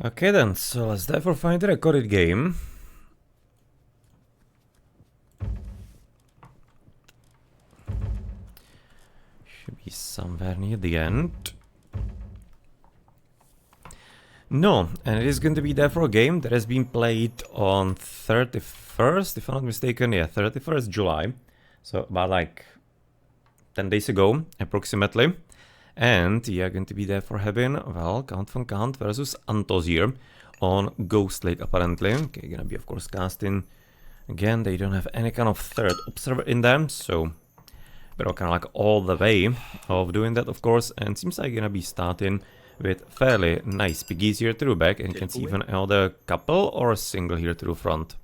Okay then, so let's therefore find the recorded game. Should be somewhere near the end. No, and it is going to be therefore a game that has been played on 31st, if I'm not mistaken, yeah, 31st July. So about like 10 days ago, approximately. And we are going to be therefore having, well, Count von Count versus Antos here on Ghost Lake, apparently. Okay, gonna be, of course, casting. Again, they don't have any kind of third observer in them, so we're kind of like all the way of doing that, of course. And seems like gonna be starting with fairly nice piggies here through back, and you can see even another couple or a single here through front.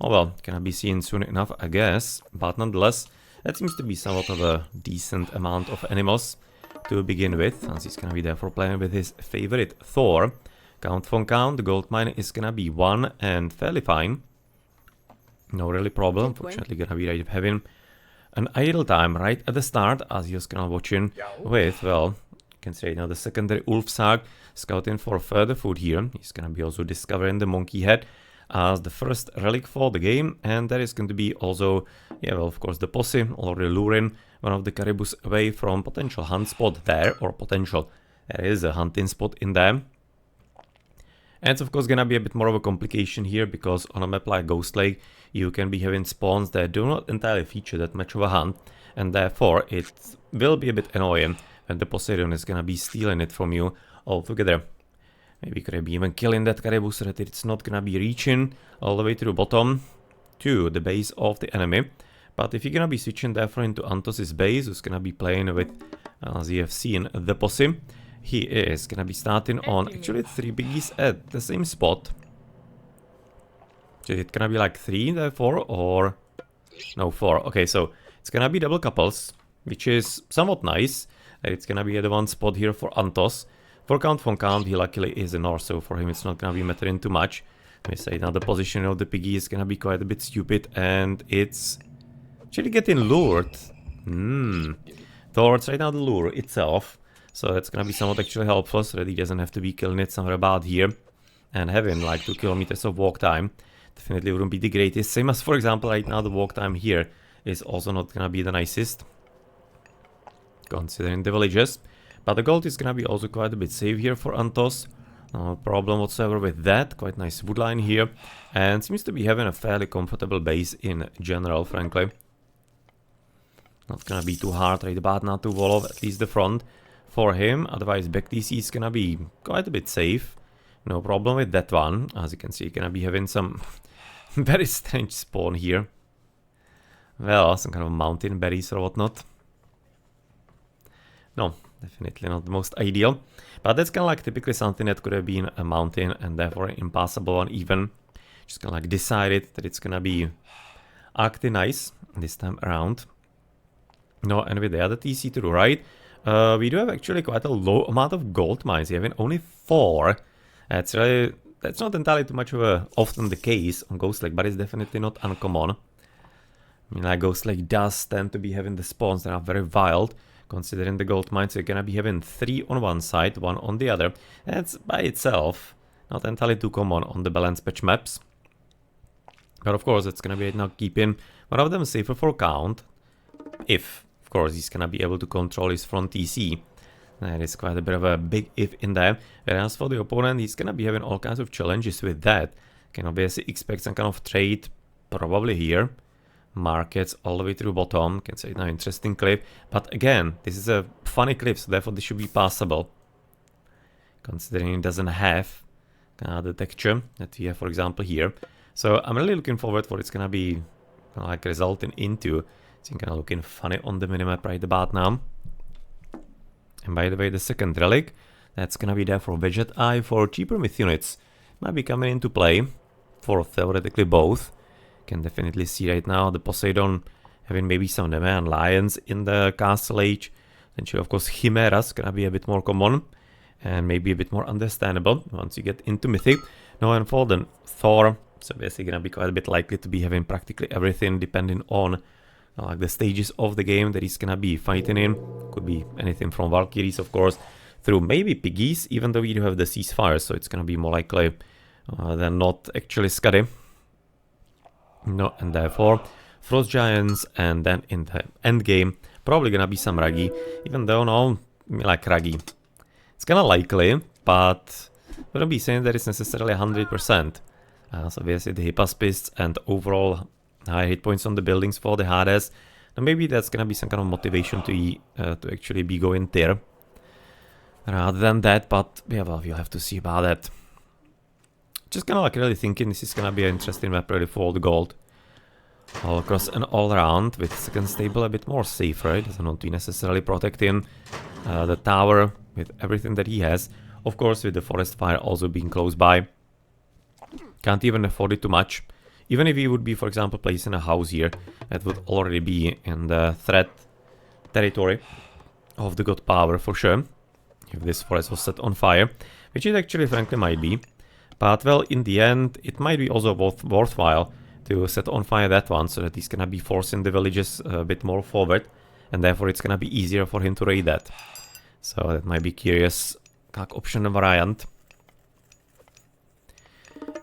Oh well, gonna be seen soon enough, I guess. But nonetheless, that seems to be somewhat of a decent amount of animals to begin with, as he's gonna be therefore playing with his favorite Thor. Count von Count, the gold mine is gonna be 1 and fairly fine. No really problem. Unfortunately, gonna be right having an idle time right at the start, as you're gonna watching with, well, you can say now the secondary Ulfsag scouting for further food here. He's gonna be also discovering the monkey head as the first relic for the game, and that is going to be also, yeah, well, of course, the posse already luring one of the caribous away from potential hunt spot there, or potential, there is a hunting spot in there. And it's of course gonna be a bit more of a complication here, because on a map like Ghost Lake, you can be having spawns that do not entirely feature that much of a hunt, and therefore it will be a bit annoying when the Poseidon is gonna be stealing it from you altogether. Maybe could be even killing that caribou so that it's not gonna be reaching all the way to the bottom to the base of the enemy. But if you're gonna be switching therefore into Antos' base, who's gonna be playing with, as you have seen, the posse, he is gonna be starting on actually 3 biggies at the same spot. So it's gonna be like 3 therefore, or no, 4. Okay, so it's gonna be double couples, which is somewhat nice. It's gonna be at the one spot here for Antos. For Count von Count, he luckily is a Norse, so for him it's not gonna be mattering too much. Let me say now the position of the piggy is gonna be quite a bit stupid, and it's actually getting lured. Towards right now the lure itself. So that's gonna be somewhat actually helpful, so that he doesn't have to be killing it somewhere about here. And having like 2 kilometers of walk time definitely wouldn't be the greatest. Same as, for example, right now the walk time here is also not gonna be the nicest, considering the villages. But the gold is gonna be also quite a bit safe here for Antos. No problem whatsoever with that. Quite nice wood line here. And seems to be having a fairly comfortable base in general, frankly. Not gonna be too hard right about now to wall off at least the front for him. Otherwise back DC is gonna be quite a bit safe. No problem with that one. As you can see, gonna be having some very strange spawn here. Well, some kind of mountain berries or whatnot. No, definitely not the most ideal. But that's kind of like typically something that could have been a mountain and therefore an impossible one even. Just kind of like decided that it's gonna be acting nice this time around. No, and with the other TC to the right, we do have actually quite a low amount of gold mines. We have only 4. That's not entirely too much of a often the case on Ghost Lake, but it's definitely not uncommon. I mean, like Ghost Lake does tend to be having the spawns that are very wild, considering the gold mines. So you're gonna be having 3 on one side, 1 on the other. That's by itself not entirely too common on the balance patch maps. But of course, it's gonna be right now keeping one of them safer for Count, if, of course, he's gonna be able to control his front TC. That is quite a bit of a big if in there. Whereas for the opponent, he's gonna be having all kinds of challenges with that. Can obviously expect some kind of trade, probably here. Markets all the way through bottom. Can say now interesting clip. But again, this is a funny clip, so therefore this should be passable. Considering it doesn't have the texture that we have, for example, here. So I'm really looking forward to what it's gonna be like resulting into. It's kind of looking funny on the minimap right about now. And by the way, the second relic, that's gonna be there for Veget Eye for cheaper myth units. Might be coming into play for theoretically both. Can definitely see right now the Poseidon having maybe some Nemean lions in the castle age. Then of course Chimeras gonna be a bit more common and maybe a bit more understandable once you get into Mythic. Now and for the Thor, so basically gonna be quite a bit likely to be having practically everything depending on like the stages of the game that he's gonna be fighting in. Could be anything from Valkyries, of course, through maybe piggies, even though we do have the ceasefire, so it's gonna be more likely than not actually Scuddy. No, and therefore Frost Giants, and then in the end game probably gonna be some Raggy, even though no, like Raggy. It's kinda likely, but wouldn't be saying that it's necessarily 100%. So obviously the Hypaspists and overall high hit points on the buildings for the Hades. And maybe that's gonna be some kind of motivation to actually be going there rather than that, but yeah, well, we'll have to see about that. Just kind of like really thinking this is gonna be an interesting map really for the gold. All across and all around, with second stable a bit more safe, right? Doesn't want to be necessarily protecting the tower with everything that he has. Of course, with the forest fire also being close by. Can't even afford it too much. Even if he would be, for example, placing a house here, that would already be in the threat territory of the god power for sure. If this forest was set on fire, which it actually frankly might be. But well, in the end, it might be also worthwhile to set on fire that one, so that he's gonna be forcing the villages a bit more forward, and therefore it's gonna be easier for him to raid that. So that might be curious option and variant.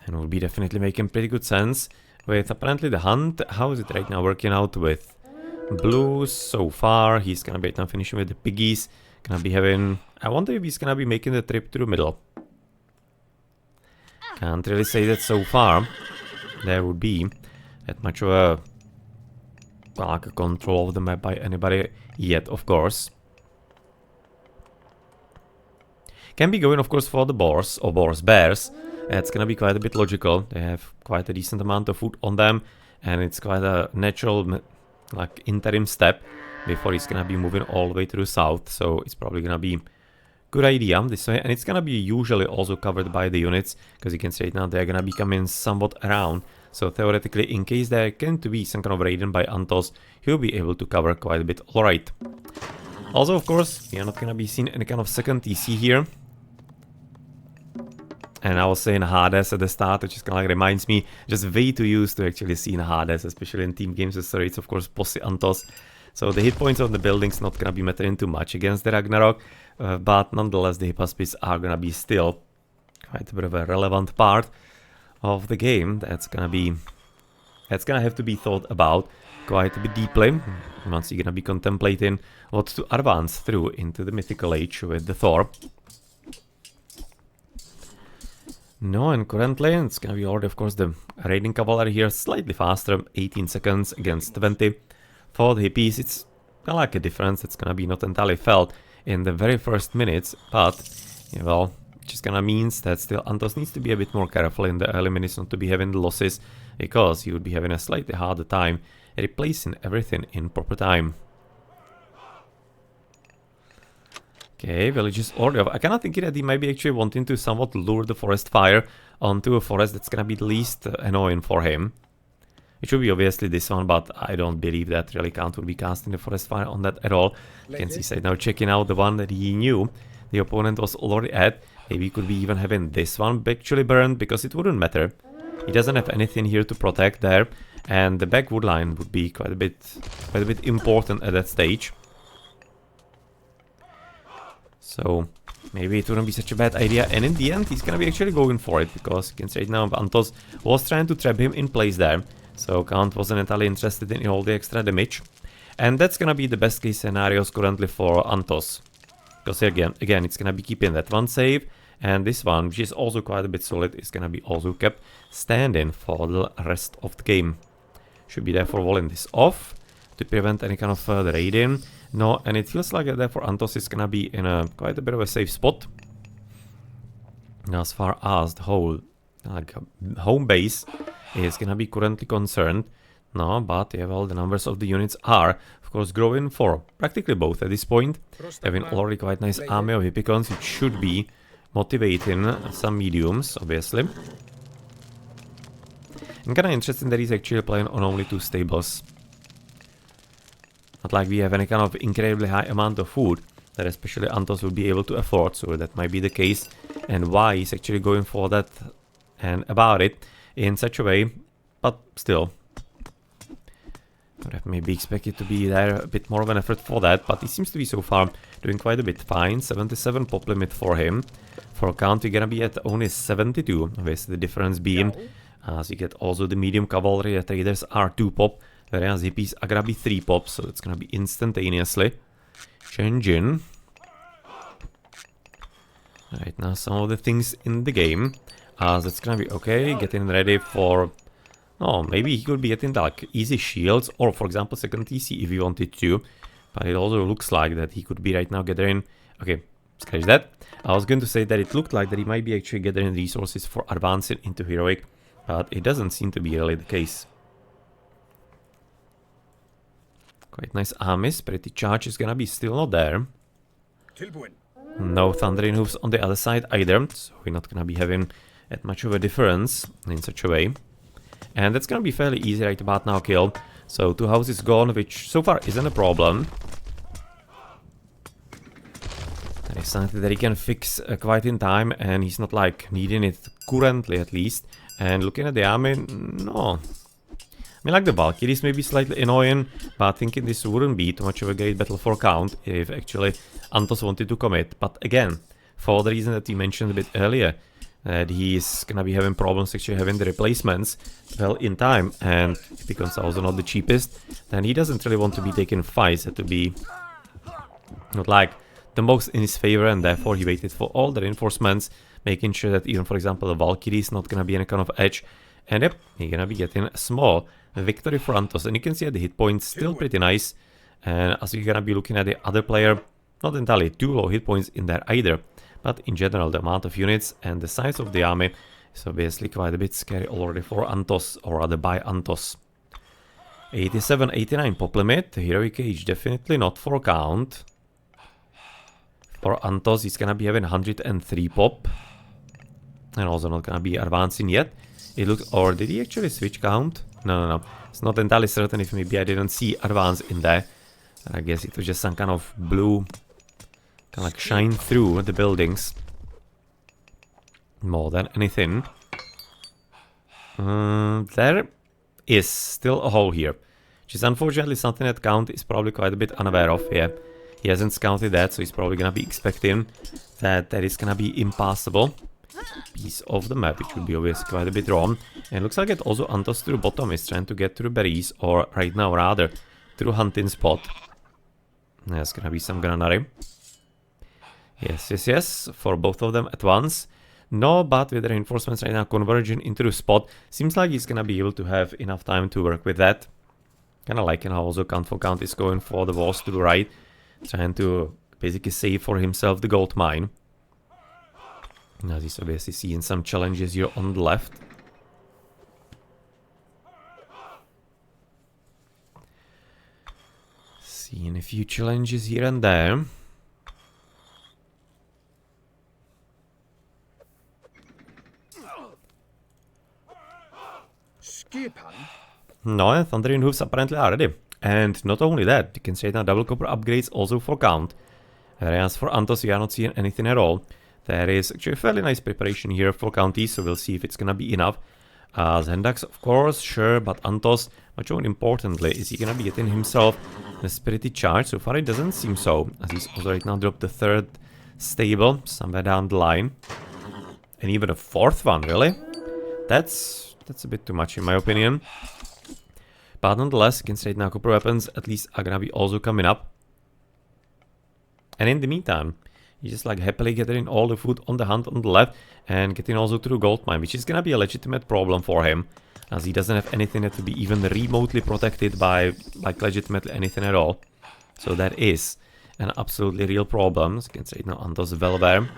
And will be definitely making pretty good sense. With apparently the hunt, how is it right now working out with blues so far? He's gonna be right now finishing with the piggies. Gonna be having, I wonder if he's gonna be making the trip to the middle. Can't really say that so far there would be that much of a, well, like a control of the map by anybody yet, of course. Can be going, of course, for the boars or bears. It's gonna be quite a bit logical. They have quite a decent amount of food on them, and it's quite a natural, like, interim step before he's gonna be moving all the way to the south. So it's probably gonna be good idea this way, and it's gonna be usually also covered by the units, because you can see right now they're gonna be coming somewhat around. So theoretically, in case there can to be some kind of raiding by Antos, he'll be able to cover quite a bit. Alright. Also, of course, we are not gonna be seeing any kind of second TC here. And I was saying Hades at the start, which is kind of like reminds me, just way too used to actually seeing Hades, especially in team games, so it's of course Poseidon. So the hit points on the buildings not gonna be mattering too much against the Ragnarok, but nonetheless the Hypaspists are gonna be still quite a bit of a relevant part of the game. That's gonna have to be thought about quite a bit deeply once you're gonna be contemplating what to advance through into the mythical age with the Thor. No, and currently it's gonna be already, of course, the raiding cavalry here slightly faster, 18 seconds against 20. For the hippies, it's kind of like a difference that's gonna be not entirely felt in the very first minutes, but, yeah, well, just kinda means that still Antos needs to be a bit more careful in the early minutes not to be having the losses, because he would be having a slightly harder time replacing everything in proper time. Okay, villages order. I kinda think that he might be actually wanting to somewhat lure the forest fire onto a forest that's gonna be the least annoying for him. It should be obviously this one, but I don't believe that really Count would be casting the forest fire on that at all. You can see side now checking out the one that he knew the opponent was already at. Maybe could be even having this one actually burned, because it wouldn't matter. He doesn't have anything here to protect there, and the back wood line would be quite a bit important at that stage. So maybe it wouldn't be such a bad idea, and in the end he's gonna be actually going for it, because you can see right now Antos was trying to trap him in place there, so Count wasn't entirely interested in all the extra damage, and that's gonna be the best case scenarios currently for Antos, because again it's gonna be keeping that one safe, and this one, which is also quite a bit solid, is gonna be also kept standing for the rest of the game. Should be therefore walling this off to prevent any kind of further raiding. No, and it feels like therefore Antos is gonna be in a quite a bit of a safe spot. As far as the whole home base is gonna be currently concerned. No, but yeah, well, the numbers of the units are, of course, growing for practically both at this point. Having already quite nice army of Hippicons, which should be motivating some mediums, obviously. And kinda interesting that he's actually playing on only 2 stables. Not like we have any kind of incredibly high amount of food that especially Antos will be able to afford, so that might be the case, and why he's actually going for that and about it in such a way, but still. Would have maybe expected to be there a bit more of an effort for that, but he seems to be so far doing quite a bit fine. 77 pop limit for him. For count, you're gonna be at only 72, with the difference being, as you get also the medium cavalry, traders are 2 pop, whereas hippies are gonna be 3 pop, so it's gonna be instantaneously changing. Right now, some of the things in the game, as it's gonna be okay, getting ready for... Oh, maybe he could be getting like easy shields, or for example second TC if he wanted to. But it also looks like that he could be right now gathering... Okay, scratch that. I was going to say that it looked like that he might be actually gathering resources for advancing into heroic, but it doesn't seem to be really the case. Quite nice armies, pretty charge is gonna be still not there. No thundering hooves on the other side either, so we're not gonna be having that much of a difference in such a way. And that's gonna be fairly easy right about now kill. So 2 houses gone, which so far isn't a problem. That is something that he can fix quite in time, and he's not like needing it currently at least. And looking at the army, no. I mean, like the Valkyries may be slightly annoying, but thinking this wouldn't be too much of a great battle for count if actually Antos wanted to commit. But again, for the reason that you mentioned a bit earlier, that he's gonna be having problems actually having the replacements well in time, and if he becomes also not the cheapest, then he doesn't really want to be taking fights to be not like the most in his favor, and therefore he waited for all the reinforcements, making sure that even for example the Valkyrie is not gonna be any kind of edge. And yep, he's gonna be getting a small victory for Antos, and you can see that the hit points still pretty nice. And as you're gonna be looking at the other player, not entirely too low hit points in there either. But in general, the amount of units and the size of the army is obviously quite a bit scary already for Antos, or rather by Antos. 87, 89 pop limit, heroic age definitely not for count. For Antos, he's gonna be having 103 pop. And also not gonna be advancing yet. It looks, or did he actually switch count? No. It's not entirely certain if maybe I didn't see advance in there. I guess it was just some kind of blue... kind of like shine through the buildings more than anything. There is still a hole here, which is unfortunately something that count is probably quite a bit unaware of here. He hasn't scouted that, so he's probably gonna be expecting that that is gonna be impassable piece of the map, which would be obviously quite a bit wrong. And it looks like it also Antos through bottom is trying to get through berries, or right now rather through hunting spot. There's gonna be some granary. Yes, for both of them at once. No, but with the reinforcements right now converging into the spot, seems like he's gonna be able to have enough time to work with that. Kinda liking how also count for count is going for the walls to the right, trying to basically save for himself the gold mine. Now he's obviously seeing some challenges here on the left. Seeing a few challenges here and there. No, and Thundering Hooves apparently are ready. And not only that, you can say now double copper upgrades also for count. Whereas for Antos we are not seeing anything at all. There is actually a fairly nice preparation here for counties, so we'll see if it's gonna be enough. Zendax, of course, sure, but Antos, much more importantly, is he gonna be getting himself a spirited charge? So far it doesn't seem so, as he's also right now dropped the 3rd stable somewhere down the line. And even a 4th one, really? That's a bit too much in my opinion. But nonetheless, you can say now copper weapons at least are gonna be also coming up. And in the meantime, he's just like happily getting all the food on the hunt on the left and getting also through gold mine, which is gonna be a legitimate problem for him, as he doesn't have anything that to be even remotely protected by like legitimately anything at all. So that is an absolutely real problem. So you can say now Antos well there,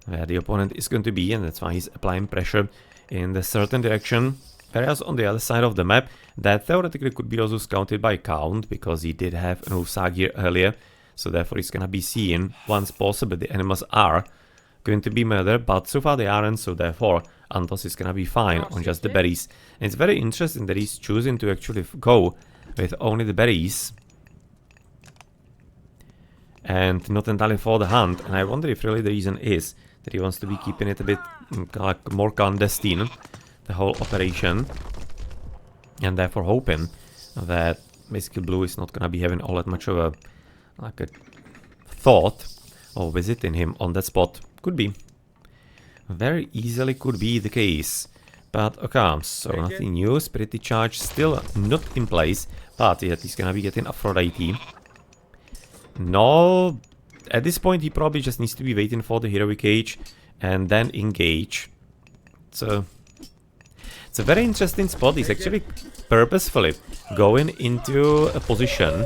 where the opponent is going to be, and that's why he's applying pressure in the certain direction. Whereas on the other side of the map, that theoretically could be also scouted by count, because he did have an Usag here earlier. So therefore he's gonna be seeing, once possible, the enemies are going to be murdered, but so far they aren't, so therefore Antos is gonna be fine on just the berries. And it's very interesting that he's choosing to actually go with only the berries and not entirely for the hunt. And I wonder if really the reason is that he wants to be keeping it a bit like more clandestine, the whole operation, and therefore hoping that basically blue is not gonna be having all that much of a like a thought of visiting him on that spot. Could be. Very easily could be the case. But okay, so nothing new. Spirit charge still not in place, but yet he's gonna be getting Aphrodite. No, at this point he probably just needs to be waiting for the heroic age and then engage. So it's a very interesting spot. He's actually purposefully going into a position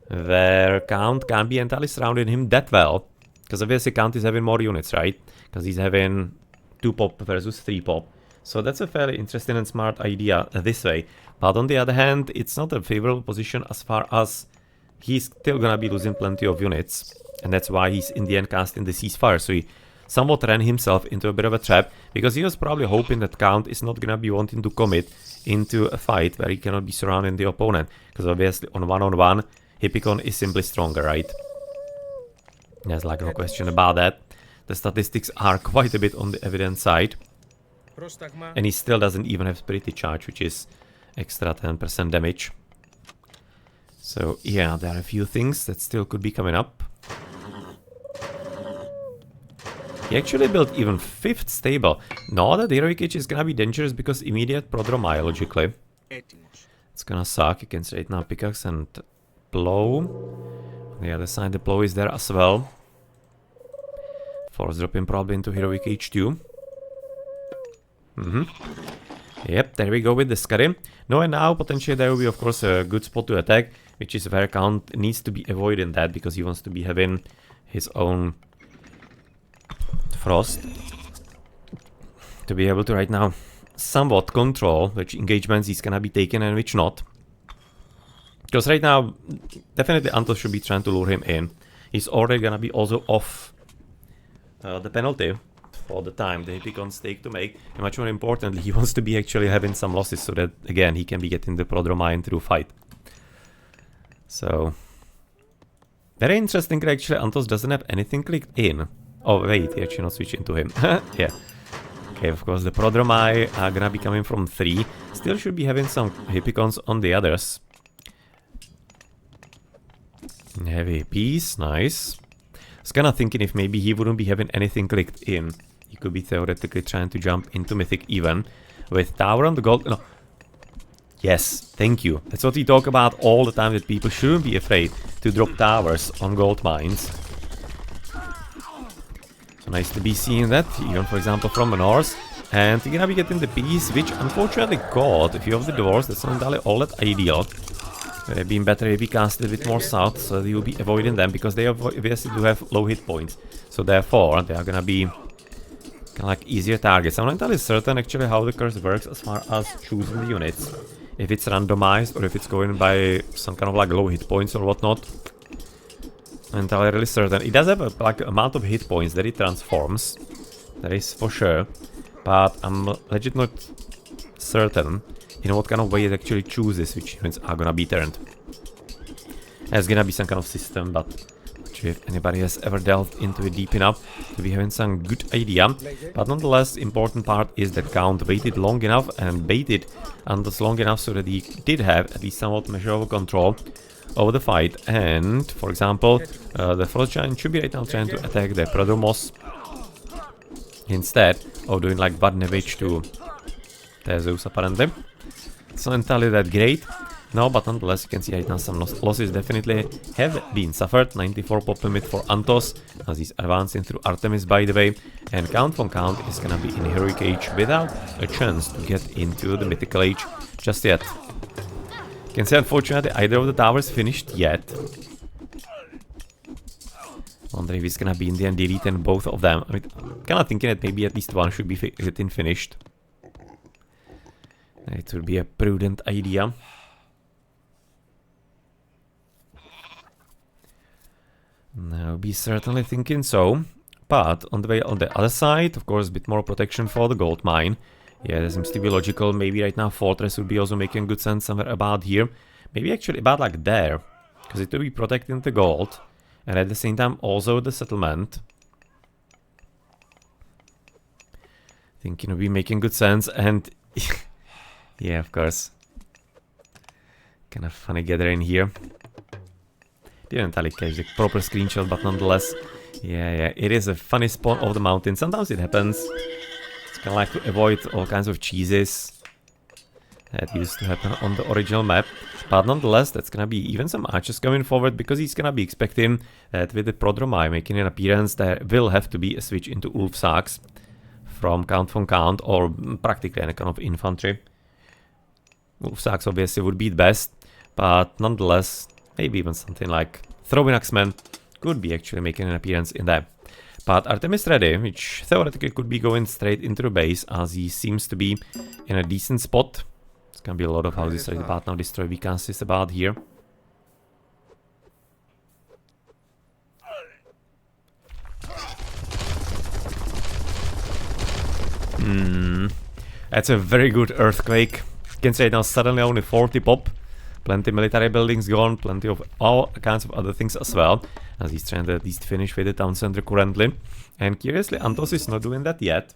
where Count can't be entirely surrounding him that well. Because obviously Count is having more units, right? Because he's having 2 pop versus 3 pop. So that's a fairly interesting and smart idea this way. But on the other hand, it's not a favorable position as far as he's still gonna be losing plenty of units. And that's why he's in the end casting the ceasefire. So he somewhat ran himself into a bit of a trap. Because he was probably hoping that Count is not gonna be wanting to commit into a fight where he cannot be surrounding the opponent. Because obviously on one-on-one, Hippikon is simply stronger, right? There's like no question about that. The statistics are quite a bit on the evidence side. And he still doesn't even have Spirit Charge, which is extra 10% damage. So yeah, there are a few things that still could be coming up. He actually built even 5th stable. No, that Heroic Age is gonna be dangerous because immediate prodromai, logically. It's gonna suck. You can straight now pickaxe and plow. On the other side, the plow is there as well. Force dropping probably into Heroic Age too. Yep, there we go with the Scurry. No, and now potentially there will be of course a good spot to attack, which is where Count needs to be avoiding that because he wants to be having his own Frost. To be able to right now somewhat control which engagements he's gonna be taking and which not. Because right now, definitely Antos should be trying to lure him in. He's already gonna be also off the penalty for the time the Hippikons take to make. And much more importantly, he wants to be actually having some losses so that, again, he can be getting the prodromai through fight. So, very interesting actually, Antos doesn't have anything clicked in. Oh wait, he actually not switching to him. Yeah. Okay, of course the prodromai are gonna be coming from 3. Still should be having some Hippikons on the others. Heavy piece, nice. I was kinda thinking if maybe he wouldn't be having anything clicked in. He could be theoretically trying to jump into Mythic even. With Tower on the gold... No. Yes, thank you. That's what we talk about all the time, that people shouldn't be afraid to drop towers on gold mines. So nice to be seeing that, even for example from the Norse. And you're gonna be getting the piece, which unfortunately got a few of the doors. That's not entirely all that ideal. Would have been better if he casted a bit more south, so that he will be avoiding them, because they obviously do have low hit points. So therefore, they are gonna be kind of like easier targets. I'm not entirely certain actually how the curse works as far as choosing the units. If it's randomized or if it's going by some kind of like low hit points or whatnot. I'm entirely really certain. It does have a like amount of hit points that it transforms. That is for sure. But I'm legit not certain in what kind of way it actually chooses which units are gonna be turned. There's gonna be some kind of system, but not sure if anybody has ever delved into it deep enough to be having some good idea. But nonetheless, important part is that Count waited long enough and baited Antos long enough so that he did have at least somewhat measurable control over the fight. And, for example, the Frost Giant should be right now trying to attack the Prodromos instead of doing like bad damage to Theseus apparently. It's not entirely that great. No, but nonetheless you can see right now some losses definitely have been suffered. 94 pop limit for Antos as he's advancing through Artemis, by the way. And Count von Count is gonna be in Heroic Age without a chance to get into the Mythical Age just yet. You can see unfortunately either of the towers finished yet. Wonder if he's gonna be in the end deleting both of them. I mean, I'm kinda thinking that maybe at least one should be getting finished. It would be a prudent idea. I'll be certainly thinking so. But on the way on the other side, of course, a bit more protection for the gold mine. Yeah, that seems to be logical. Maybe right now Fortress would be also making good sense somewhere about here. Maybe actually about like there. Because it will be protecting the gold. And at the same time also the settlement. Thinking of be making good sense and... yeah, of course. Kind of funny gathering here. Didn't entirely catch the proper screenshot, but nonetheless, yeah, it is a funny spot of the mountain. Sometimes it happens. It's kind of like to avoid all kinds of cheeses that used to happen on the original map. But nonetheless, that's gonna be even some archers coming forward, because he's gonna be expecting that with the Prodromai making an appearance, there will have to be a switch into Ulfsaks from Count von Count, or practically any kind of infantry. Ulfsaks obviously would be the best, but nonetheless, maybe even something like Throwing Axemen could be actually making an appearance in there. But Artemis ready, which theoretically could be going straight into the base, as he seems to be in a decent spot. It's gonna be a lot of houses right about now. Destroy beacons is about here. That's a very good earthquake. You can say now suddenly only 40 pop. Plenty military buildings gone, plenty of all kinds of other things as well. As he's trying to at least finish with the town center currently. And curiously, Antos is not doing that yet.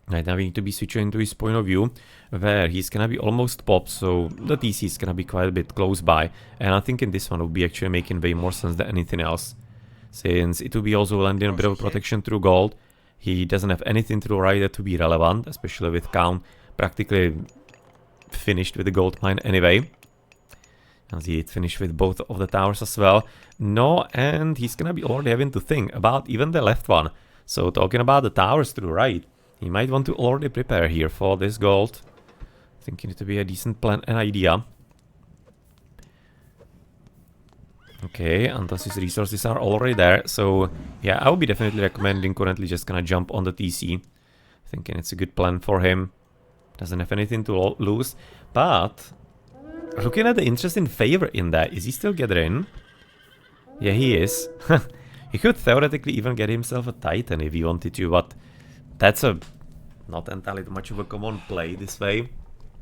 Right now we need to be switching into his point of view, where he's gonna be almost popped, so the TC is gonna be quite a bit close by. And I think in this one it will be actually making way more sense than anything else. Since it will be also landing a bit of protection through gold. He doesn't have anything to the right to be relevant, especially with Count practically finished with the gold mine anyway. As he finished with both of the towers as well. No, and he's gonna be already having to think about even the left one. So talking about the towers to the right, he might want to already prepare here for this gold. Thinking it to be a decent plan and idea. Okay, and thus his resources are already there. So yeah, I would be definitely recommending currently just gonna jump on the TC. Thinking it's a good plan for him. Doesn't have anything to lose. But looking at the interesting favor in that, is he still gathering? Yeah, he is. He could theoretically even get himself a Titan if he wanted to, but that's a not entirely much of a common play this way.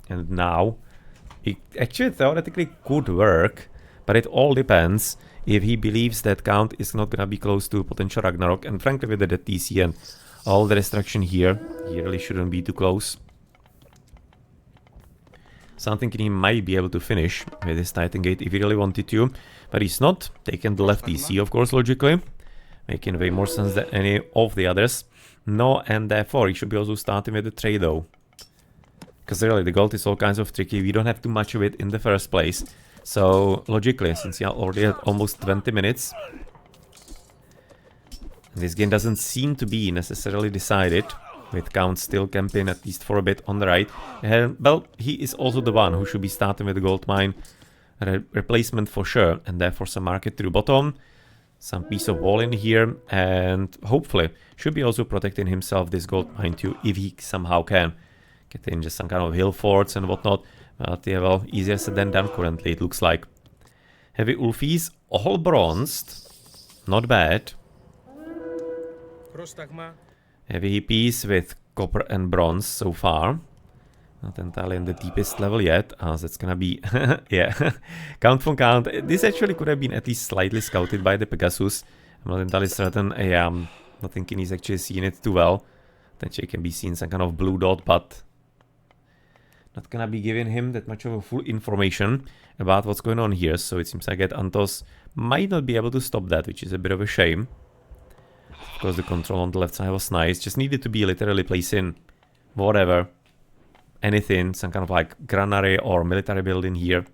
And now it actually theoretically could work, but it all depends if he believes that Count is not gonna be close to potential Ragnarok. And frankly, with the TC and all the destruction here, he really shouldn't be too close. So I'm thinking he might be able to finish with his Titan Gate if he really wanted to, but he's not. Taking the left TC, of course, logically, making way more sense than any of the others. No, and therefore he should be also starting with the trade though. Because really the gold is all kinds of tricky, we don't have too much of it in the first place. So logically, since you are already at almost 20 minutes, this game doesn't seem to be necessarily decided, with Count still camping at least for a bit on the right. Well, he is also the one who should be starting with the gold mine replacement for sure, and therefore some market through bottom. Some piece of wall in here, and hopefully should be also protecting himself this gold mine too, if he somehow can. Get in just some kind of hill forts and whatnot. But yeah, well, easier said than done currently, it looks like. Heavy Ulfies, all bronzed. Not bad. Heavy hippies with copper and bronze so far. Not entirely in the deepest level yet, as it's gonna be, yeah, Count von Count. This actually could have been at least slightly scouted by the Pegasus. I'm not entirely certain, I'm not thinking he's actually seeing it too well. Potentially can be seen some kind of blue dot, but not gonna be giving him that much of a full information about what's going on here. So it seems like that Antos might not be able to stop that, which is a bit of a shame. Of course, the control on the left side was nice, just needed to be literally placing whatever. Anything, some kind of like granary or military building here.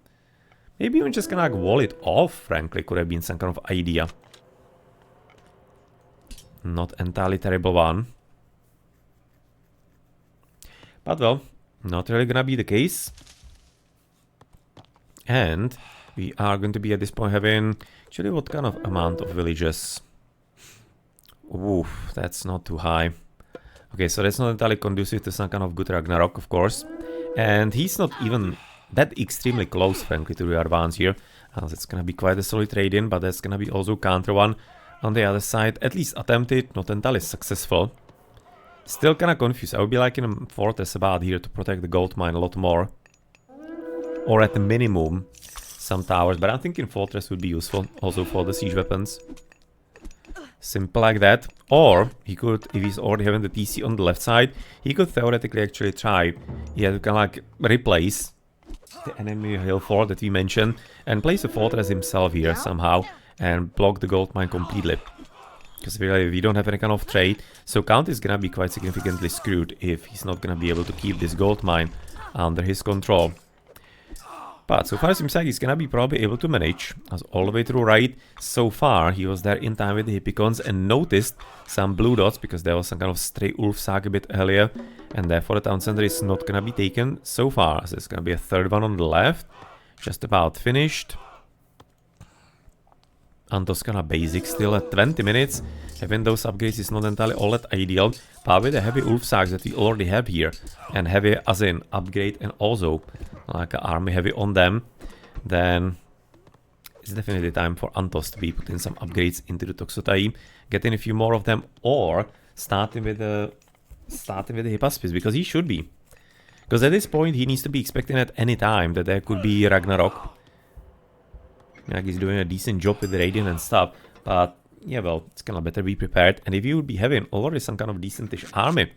Maybe even just gonna like wall it off, frankly, could have been some kind of idea. Not entirely terrible one. But well, not really gonna be the case. And we are going to be at this point having, actually what kind of amount of villages? Oof, that's not too high. Okay, so that's not entirely conducive to some kind of good Ragnarok, of course. And he's not even that extremely close, frankly, to the advance here. As it's gonna be quite a solid trade-in, but that's gonna be also counter one on the other side. At least attempted, not entirely successful. Still kinda confused. I would be like in a fortress about here to protect the gold mine a lot more. Or at the minimum, some towers. But I'm thinking fortress would be useful also for the siege weapons. Simple like that. Or he could, if he's already having the TC on the left side, he could theoretically actually try, yeah, to kind of like replace the enemy hill fort that we mentioned and place a fortress himself here somehow and block the gold mine completely. Because really we don't have any kind of trade, so Count is gonna be quite significantly screwed if he's not gonna be able to keep this gold mine under his control. But so far it seems like he's gonna be probably able to manage, as all the way through right. So far he was there in time with the Hippicons and noticed some blue dots because there was some kind of stray Ulf saga a bit earlier, and therefore the town center is not gonna be taken so far. So it's gonna be a third one on the left, just about finished. Antoscana basic still at 20 minutes. Having those upgrades is not entirely all that ideal, but with the heavy Ulf sags that we already have here, and heavy as in upgrade and also like an army heavy on them, then it's definitely time for Antos to be putting some upgrades into the Toxotai, getting a few more of them, or starting with the Hippaspis, because he should be. Because at this point he needs to be expecting at any time that there could be Ragnarok. Like he's doing a decent job with the Radiant and stuff, but yeah, well, it's kind of better be prepared. And if you would be having already some kind of decentish army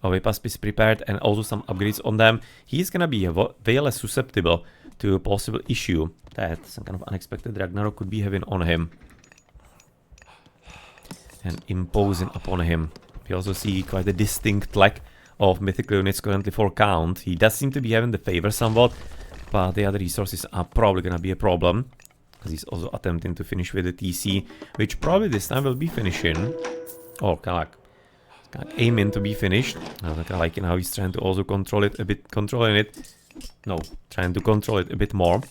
of Hippaspis prepared and also some upgrades on them, he's gonna be way less susceptible to a possible issue that some kind of unexpected Ragnarok could be having on him and imposing upon him. We also see quite a distinct lack of mythical units currently for Count. He does seem to be having the favor somewhat, but the other resources are probably gonna be a problem. He's also attempting to finish with the TC, which probably this time will be finishing, or kind of aiming to be finished. I kind of liking how he's trying to also control it a bit, trying to control it a bit more.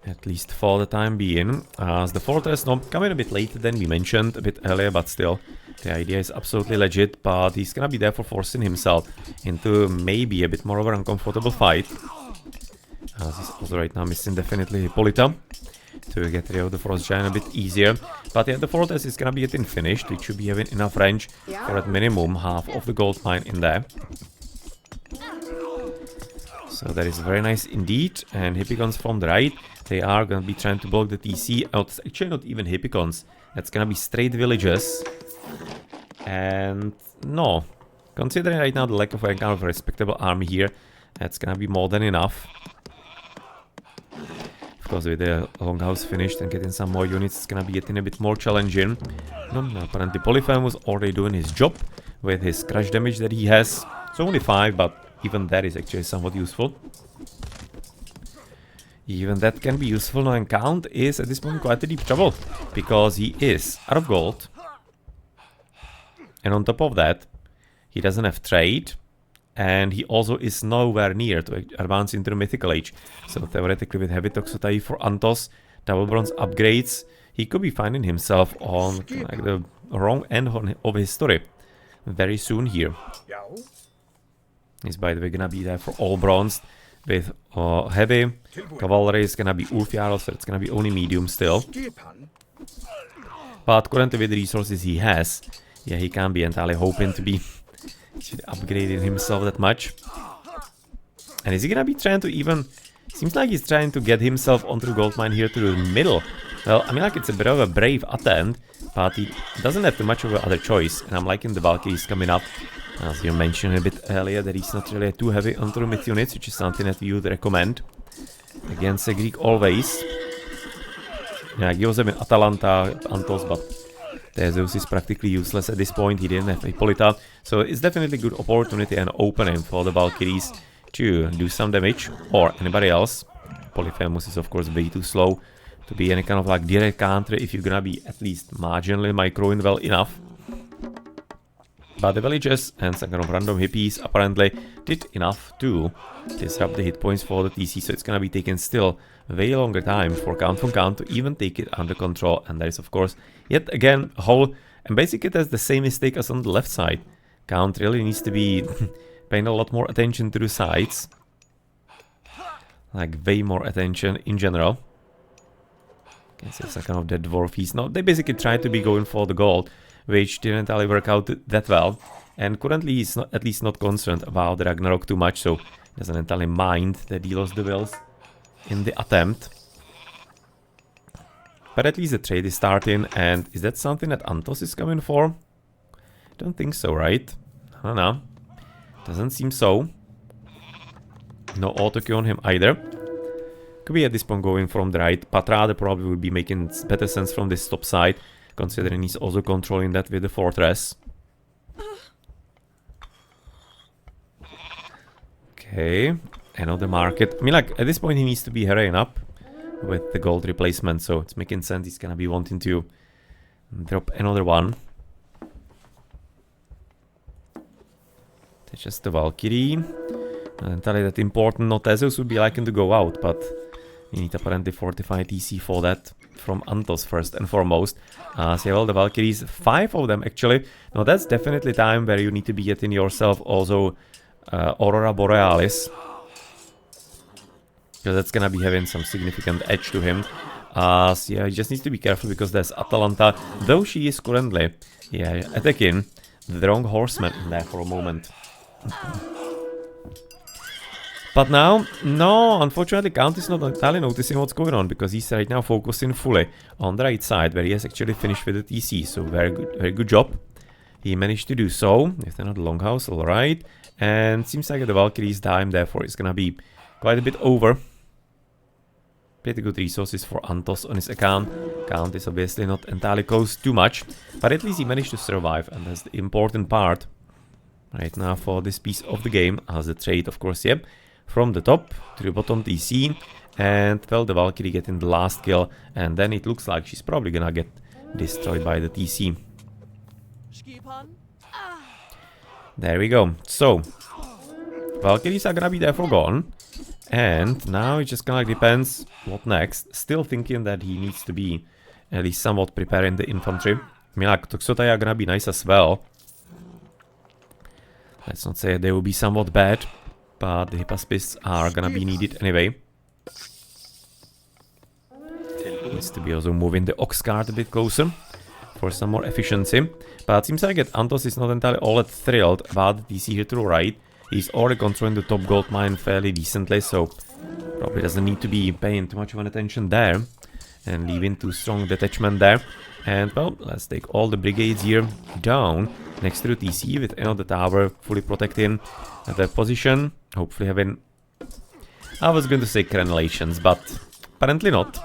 At least for the time being, as the fortress coming a bit later than we mentioned, a bit earlier, but still, the idea is absolutely legit, but he's gonna be therefore forcing himself into maybe a bit more of an uncomfortable fight. As he's also right now missing definitely Hippolyta to get rid of the Frost Giant a bit easier. But yeah, the fortress is gonna be getting finished, which should be having enough range for at minimum half of the gold mine in there. So that is very nice indeed. And Hippicons from the right, they are gonna be trying to block the TC. Oh, it's actually not even Hippicons. That's gonna be straight villages. And no, considering right now the lack of a kind of respectable army here, that's gonna be more than enough. Of course, with the longhouse finished and getting some more units, it's gonna be getting a bit more challenging. No, apparently Polyphem was already doing his job with his crush damage that he has. It's only 5, but even that is actually somewhat useful. Even that can be useful now, and Count is at this point quite a deep trouble, because he is out of gold. And on top of that, he doesn't have trade. And he also is nowhere near to advance into the Mythical Age. So theoretically with heavy Toxotai for Antos, double bronze upgrades, he could be finding himself on like the wrong end of his story very soon here. He's by the way gonna be there for all bronze with heavy. Cavalry is gonna be Ulfjarl, so it's gonna be only medium still. But currently with the resources he has, yeah, he can't be entirely hoping to be upgrading himself that much. And is he gonna be trying to even... Seems like he's trying to get himself onto the gold mine here to the middle. Well, I mean, like, it's a bit of a brave attempt, but he doesn't have too much of another choice. And I'm liking the Valkyries coming up. As you mentioned a bit earlier, that he's not really too heavy onto the myth units, which is something that we would recommend against a Greek always. Yeah, he was in Atalanta, Antos, but Theseus is practically useless at this point. He didn't have Hippolyta, so it's definitely a good opportunity and opening for the Valkyries to do some damage, or anybody else. Polyphemus is of course way too slow to be any kind of like direct counter if you're gonna be at least marginally microing well enough. But the villages and some kind of random hippies apparently did enough to disrupt the hit points for the TC, so it's gonna be taking still way longer time for Count von Count to even take it under control. And that is of course yet again a whole, and basically that's the same mistake as on the left side. Count really needs to be paying a lot more attention to the sides, like way more attention in general. It's a kind of dead dwarf. He's not, they basically tried to be going for the gold, which didn't entirely work out that well. And currently he's not, at least not concerned about the Ragnarok too much, so he doesn't entirely mind that he lost the wills in the attempt. But at least the trade is starting, and is that something that Antos is coming for? I don't think so, right? I don't know. Doesn't seem so. No auto on him either. Could be at this point going from the right, but rather probably would be making better sense from this top side, considering he's also controlling that with the fortress. Okay, another market. I mean, like, at this point he needs to be hurrying up with the gold replacement, so it's making sense he's gonna be wanting to drop another one. That's just the Valkyrie. And tell you that important Notezus would be liking to go out, but you need apparently fortify TC for that from Antos first and foremost. So yeah, well, the Valkyries, 5 of them actually. Now that's definitely time where you need to be getting yourself also Aurora Borealis. Because that's gonna be having some significant edge to him. So yeah, he just needs to be careful because there's Atalanta, though she is currently, yeah, attacking the wrong horseman in there for a moment. But now, no, unfortunately Count is not entirely noticing what's going on because he's right now focusing fully on the right side where he has actually finished with the TC, so very good job. He managed to do so, if they're not longhouse, alright. And seems like the Valkyrie's time, therefore is gonna be quite a bit over. Pretty good resources for Antos on his account. Count is obviously not entirely close too much, but at least he managed to survive, and that's the important part right now for this piece of the game, as the trade, of course, yep. From the top to the bottom TC, and well, the Valkyrie getting the last kill, and then it looks like she's probably gonna get destroyed by the TC. There we go. So, Valkyries are gonna be therefore gone, and now it just kinda like depends what next. Still thinking that he needs to be at least somewhat preparing the infantry. I mean, like, Toxotai are gonna be nice as well. Let's not say they will be somewhat bad, but the Hypaspists are gonna be needed anyway. Needs to be also moving the Ox cart a bit closer for some more efficiency. But it seems like that Antos is not entirely all that thrilled about the TC here to the right. He's already controlling the top gold mine fairly decently, so probably doesn't need to be paying too much of an attention there. And leaving too strong detachment there. And well, let's take all the brigades here down next to the TC with another tower fully protecting their position. Hopefully having, I was going to say crenellations, but apparently not.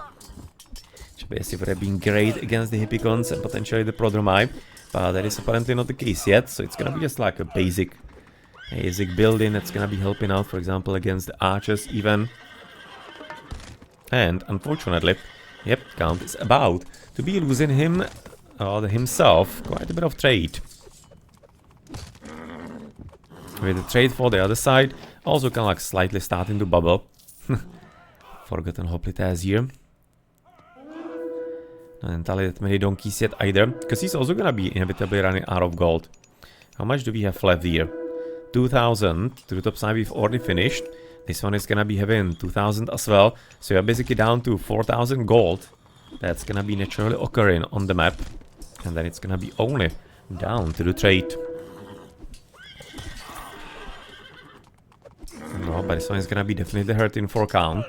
Which basically would have been great against the Hippicons and potentially the Prodromi, but that is apparently not the case yet. So it's gonna be just like a basic building that's gonna be helping out, for example, against the archers even. And unfortunately, yep, Count is about to be losing him, himself, quite a bit of trade. With the trade for the other side, also kind of like slightly starting to bubble. Forgotten Hoplites here. Not entirely that many donkeys yet either, because he's also gonna be inevitably running out of gold. How much do we have left here? 2000. To the top side we've already finished. This one is gonna be having 2000 as well, so you're basically down to 4000 gold. That's gonna be naturally occurring on the map, and then it's gonna be only down to the trade. No, but this one is gonna be definitely hurting for Count.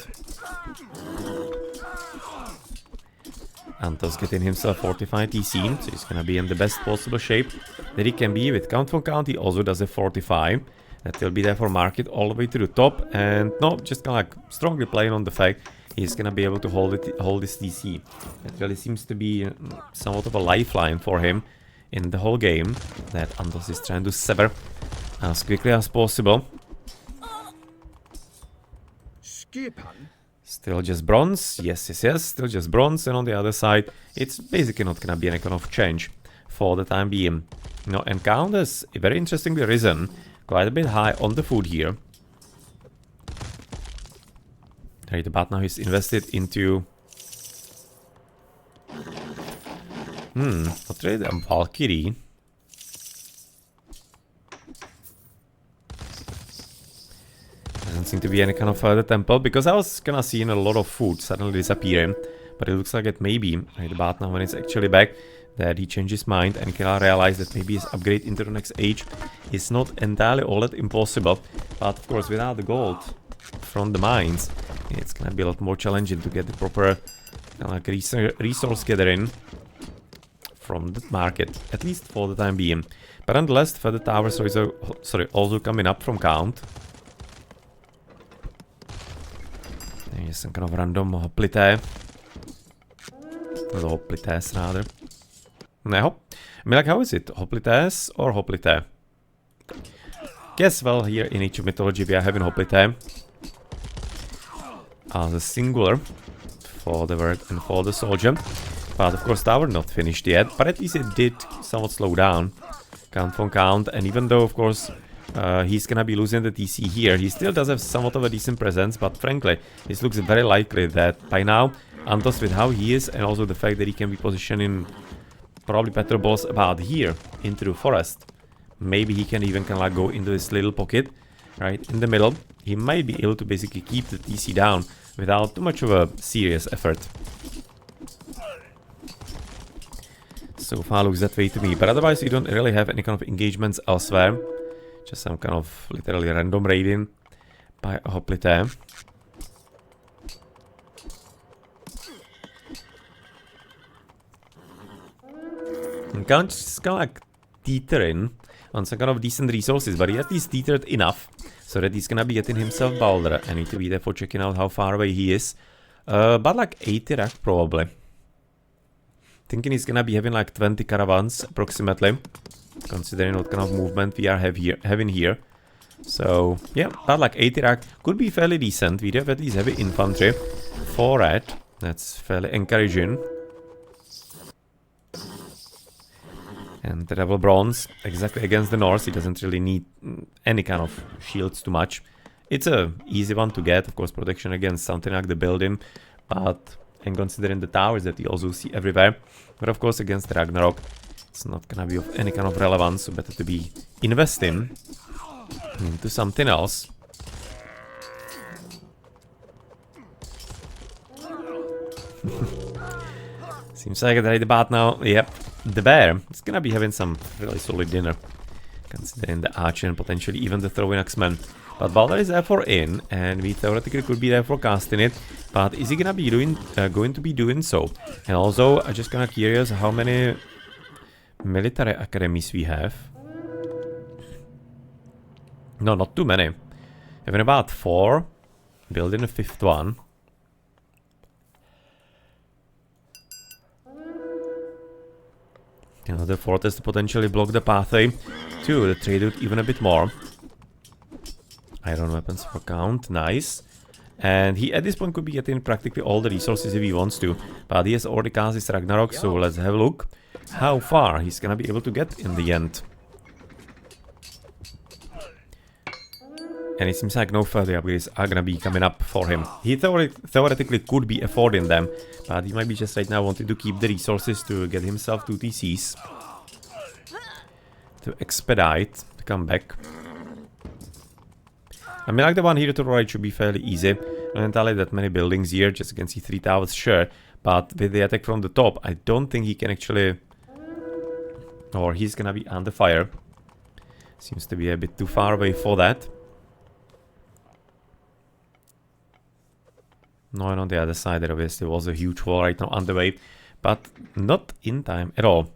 Antos getting himself fortified TC, so he's gonna be in the best possible shape that he can be. With Count von Count, he also does a fortify. That will be there for market all the way to the top, and no, just kinda like strongly playing on the fact he's gonna be able to hold this TC. That really seems to be somewhat of a lifeline for him in the whole game, that Antos is trying to sever as quickly as possible. Still just bronze, yes, still just bronze, and on the other side, it's basically not gonna be any kind of change for the time being. No, and Count has very interestingly risen quite a bit high on the food here. Right about now he's invested into... what trade? Valkyrie. Doesn't seem to be any kind of further temple, because I was gonna see a lot of food suddenly disappearing. But it looks like it maybe, right about now when it's actually back, that he changed his mind and can realize that maybe his upgrade into the next age is not entirely all that impossible. But of course, without the gold from the mines, it's gonna be a lot more challenging to get the proper like resource gathering from the market, at least for the time being. But nonetheless, further towers are also coming up from Count. Takže some kind of random hoplité. Or hoplités rather. No. I mean, like, how is it? Hoplités or hoplité? Yes, well, here in Age of Mythology we are having hoplité as a singular for the word and for the soldier. But of course tower not finished yet, but at least it did somewhat slow down. Count for count, and even though of course he's gonna be losing the TC here, he still does have somewhat of a decent presence, but frankly, this looks very likely that by now, Antos with how he is, and also the fact that he can be positioning probably better balls about here, into the forest. Maybe he can even kind of like go into this little pocket, right, in the middle. He might be able to basically keep the TC down without too much of a serious effort. So far looks that way to me, but otherwise you don't really have any kind of engagements elsewhere. Just some kind of literally random raiding by a hoplité. And just kind of like teetering on some kind of decent resources, but he at least teetered enough so that he's gonna be getting himself Balder. I need to be there for checking out how far away he is. But like 80 rack probably. Thinking he's gonna be having like 20 caravans approximately, considering what kind of movement we are having here. So yeah, but like 80 rack could be fairly decent. We do have at least heavy infantry. 4 red, that's fairly encouraging. And the Rebel Bronze, exactly against the Norse, he doesn't really need any kind of shields too much. It's a easy one to get, of course, protection against something like the building, but and considering the towers that you also see everywhere, but of course against the Ragnarok, it's not gonna be of any kind of relevance, so better to be investing into something else. Seems like right about now, yep, the bear is gonna be having some really solid dinner, considering the archer and potentially even the throwing axeman. But Balder is therefore in, and we theoretically could be there for casting it. But is he gonna be going to be doing so? And also, I'm just kinda curious how many military academies we have. No, not too many. Having about 4, building a 5th one. Another fortress to potentially block the pathway to the trade route even a bit more. Iron weapons for count, nice. And he at this point could be getting practically all the resources if he wants to. But he has already cast his Ragnarok, so let's have a look how far he's gonna be able to get in the end. And it seems like no further upgrades are gonna be coming up for him. He theoretically could be affording them, but he might be just right now wanting to keep the resources to get himself 2 TCs. To expedite the comeback. I mean, like the one here to the right should be fairly easy. Not entirely that many buildings here, just you can see 3 towers, sure. But with the attack from the top, I don't think he can actually... Or he's gonna be under fire. Seems to be a bit too far away for that. No, and on the other side there obviously was a huge wall right now underway. But not in time at all.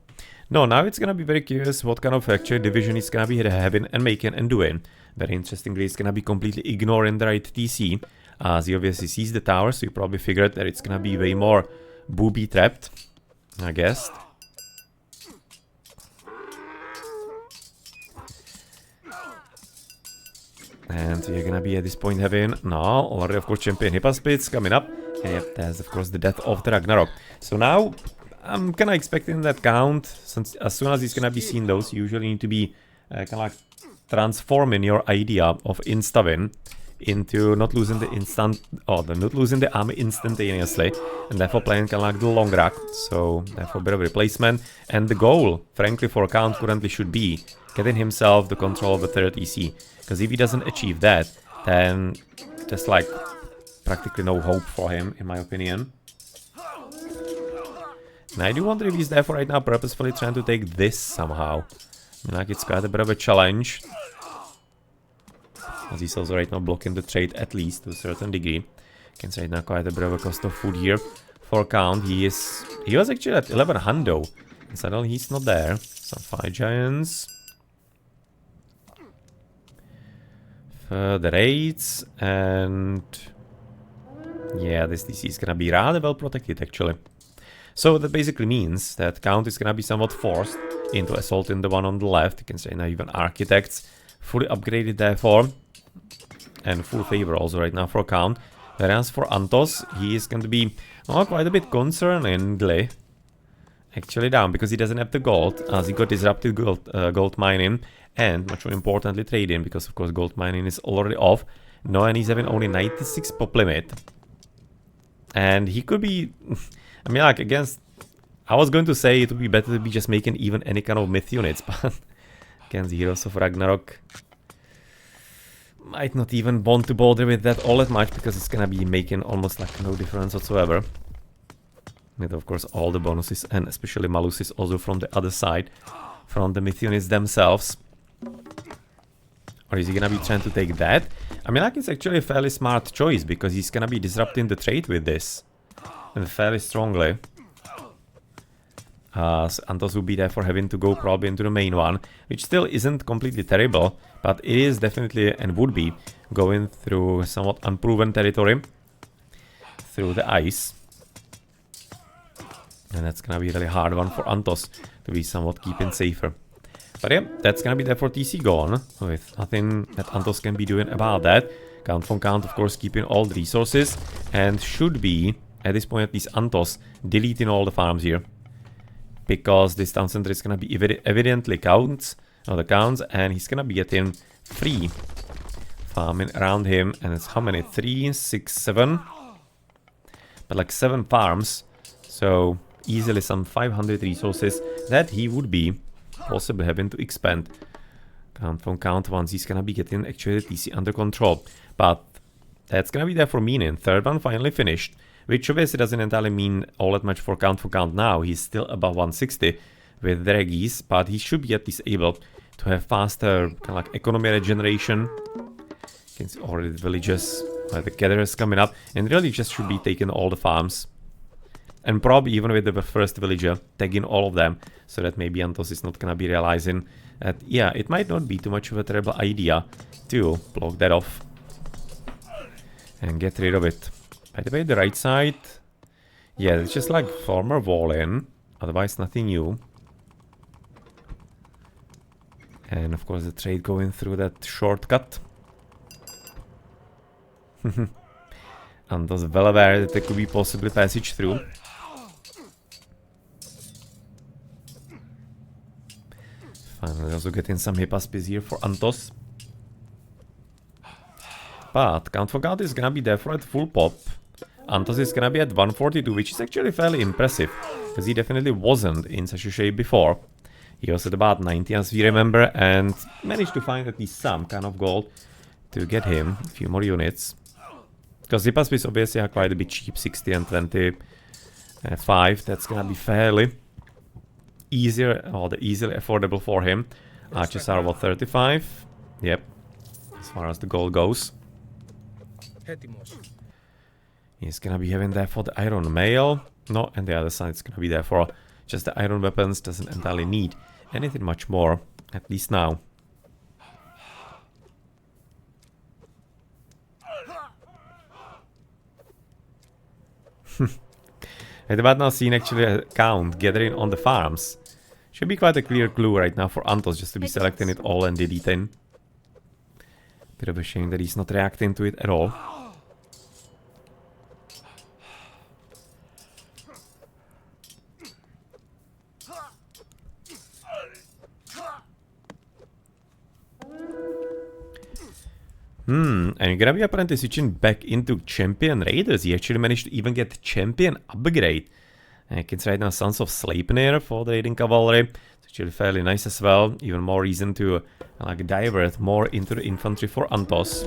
No, now it's gonna be very curious what kind of actual division he's gonna be having and making and doing. Very interestingly, he's gonna be completely ignoring the right TC, as he obviously sees the tower, so he probably figured that it's gonna be way more booby trapped, I guess. And we're gonna be at this point having now already of course champion Hippospitz coming up, and yep, there's of course the death of the Ragnarok. So now I'm kinda expecting that count, since as soon as he's gonna be seeing those, you usually need to be kinda like transforming your idea of insta-win into not losing the not losing the army instantaneously, and therefore playing kinda like the long rack, so therefore a bit of replacement. And the goal, frankly, for Count currently should be getting himself the control of the 3rd EC, because if he doesn't achieve that, then there's like practically no hope for him, in my opinion. And I do wonder if he's therefore right now purposefully trying to take this somehow. I mean, like, it's quite a bit of a challenge. As he's also right now blocking the trade, at least to a certain degree. Can say right now quite a bit of a cost of food here for Count. He was actually at 11 hundo, and suddenly he's not there. Some fire giants. Further raids, and Yeah, this DC is gonna be rather well protected actually. So that basically means that Count is gonna be somewhat forced into assaulting the one on the left. You can say now even Architects fully upgraded therefore. And full favor also right now for Count. Whereas for Antos, he is going to be quite a bit concerningly actually down because he doesn't have the gold, as he got disrupted gold mining, and much more importantly trading, because of course gold mining is already off. No, and he's having only 96 pop limit. And he could be, I mean, like against, I was going to say it would be better to be just making even any kind of myth units, but against Heroes of Ragnarok, might not even want to bother with that all that much because it's gonna be making almost like no difference whatsoever. With of course all the bonuses and especially maluses also from the other side, from the myth units themselves. Or is he gonna be trying to take that? I mean, like, it's actually a fairly smart choice because he's gonna be disrupting the trade with this. And fairly strongly. Antos will be therefore having to go probably into the main one, which still isn't completely terrible, but it is definitely, and would be, going through somewhat unproven territory, through the ice. And that's gonna be a really hard one for Antos to be somewhat keeping safer. But yeah, that's gonna be therefore TC gone, with nothing that Antos can be doing about that. Count von Count, of course, keeping all the resources, and should be, at this point at least, Antos deleting all the farms here. Because this town center is gonna be evidently counts, and he's gonna be getting free farming around him, and it's how many? 3, 6, 7? But like 7 farms, so easily some 500 resources that he would be possibly having to expand. Count from Count once he's gonna be getting actually the TC under control. But that's gonna be there for meaning. Third one finally finished. Which obviously doesn't entirely mean all that much for Count now. He's still above 160 with the Regis, but he should be at least able to have faster kind of like economy regeneration. You can see already the villages, the gatherers coming up, and really just should be taking all the farms. And probably even with the first villager, tagging all of them, so that maybe Antos is not gonna be realizing that, yeah, it might not be too much of a terrible idea to block that off and get rid of it. By the way, the right side, yeah, it's just like former wall in, otherwise nothing new. And of course the trade going through that shortcut. And was well aware that there could be possibly passage through. Finally also getting some Hippaspis here for Antos. But Count for Count is gonna be there for at full pop. Antos is gonna be at 142, which is actually fairly impressive, because he definitely wasn't in such a shape before. He was at about 90 as we remember, and managed to find at least some kind of gold to get him a few more units. Because the Hippaspis obviously are quite a bit cheap, 60 and 25, that's gonna be fairly easier, or easily affordable for him. Archers are what, 35? Yep, as far as the gold goes. He's gonna be having there for the iron mail. No, and the other side is gonna be there for just the iron weapons. Doesn't entirely need anything much more, at least now. Right about now seeing actually a Count gathering on the farms. Should be quite a clear clue right now for Antos just to be selecting it all and deleting. Bit of a shame that he's not reacting to it at all. And you're gonna be apparently switching back into Champion Raiders. He actually managed to even get Champion upgrade. And it's right now Sons of Sleipnir for the Raiding Cavalry. It's actually fairly nice as well. Even more reason to like divert more into the infantry for Antos.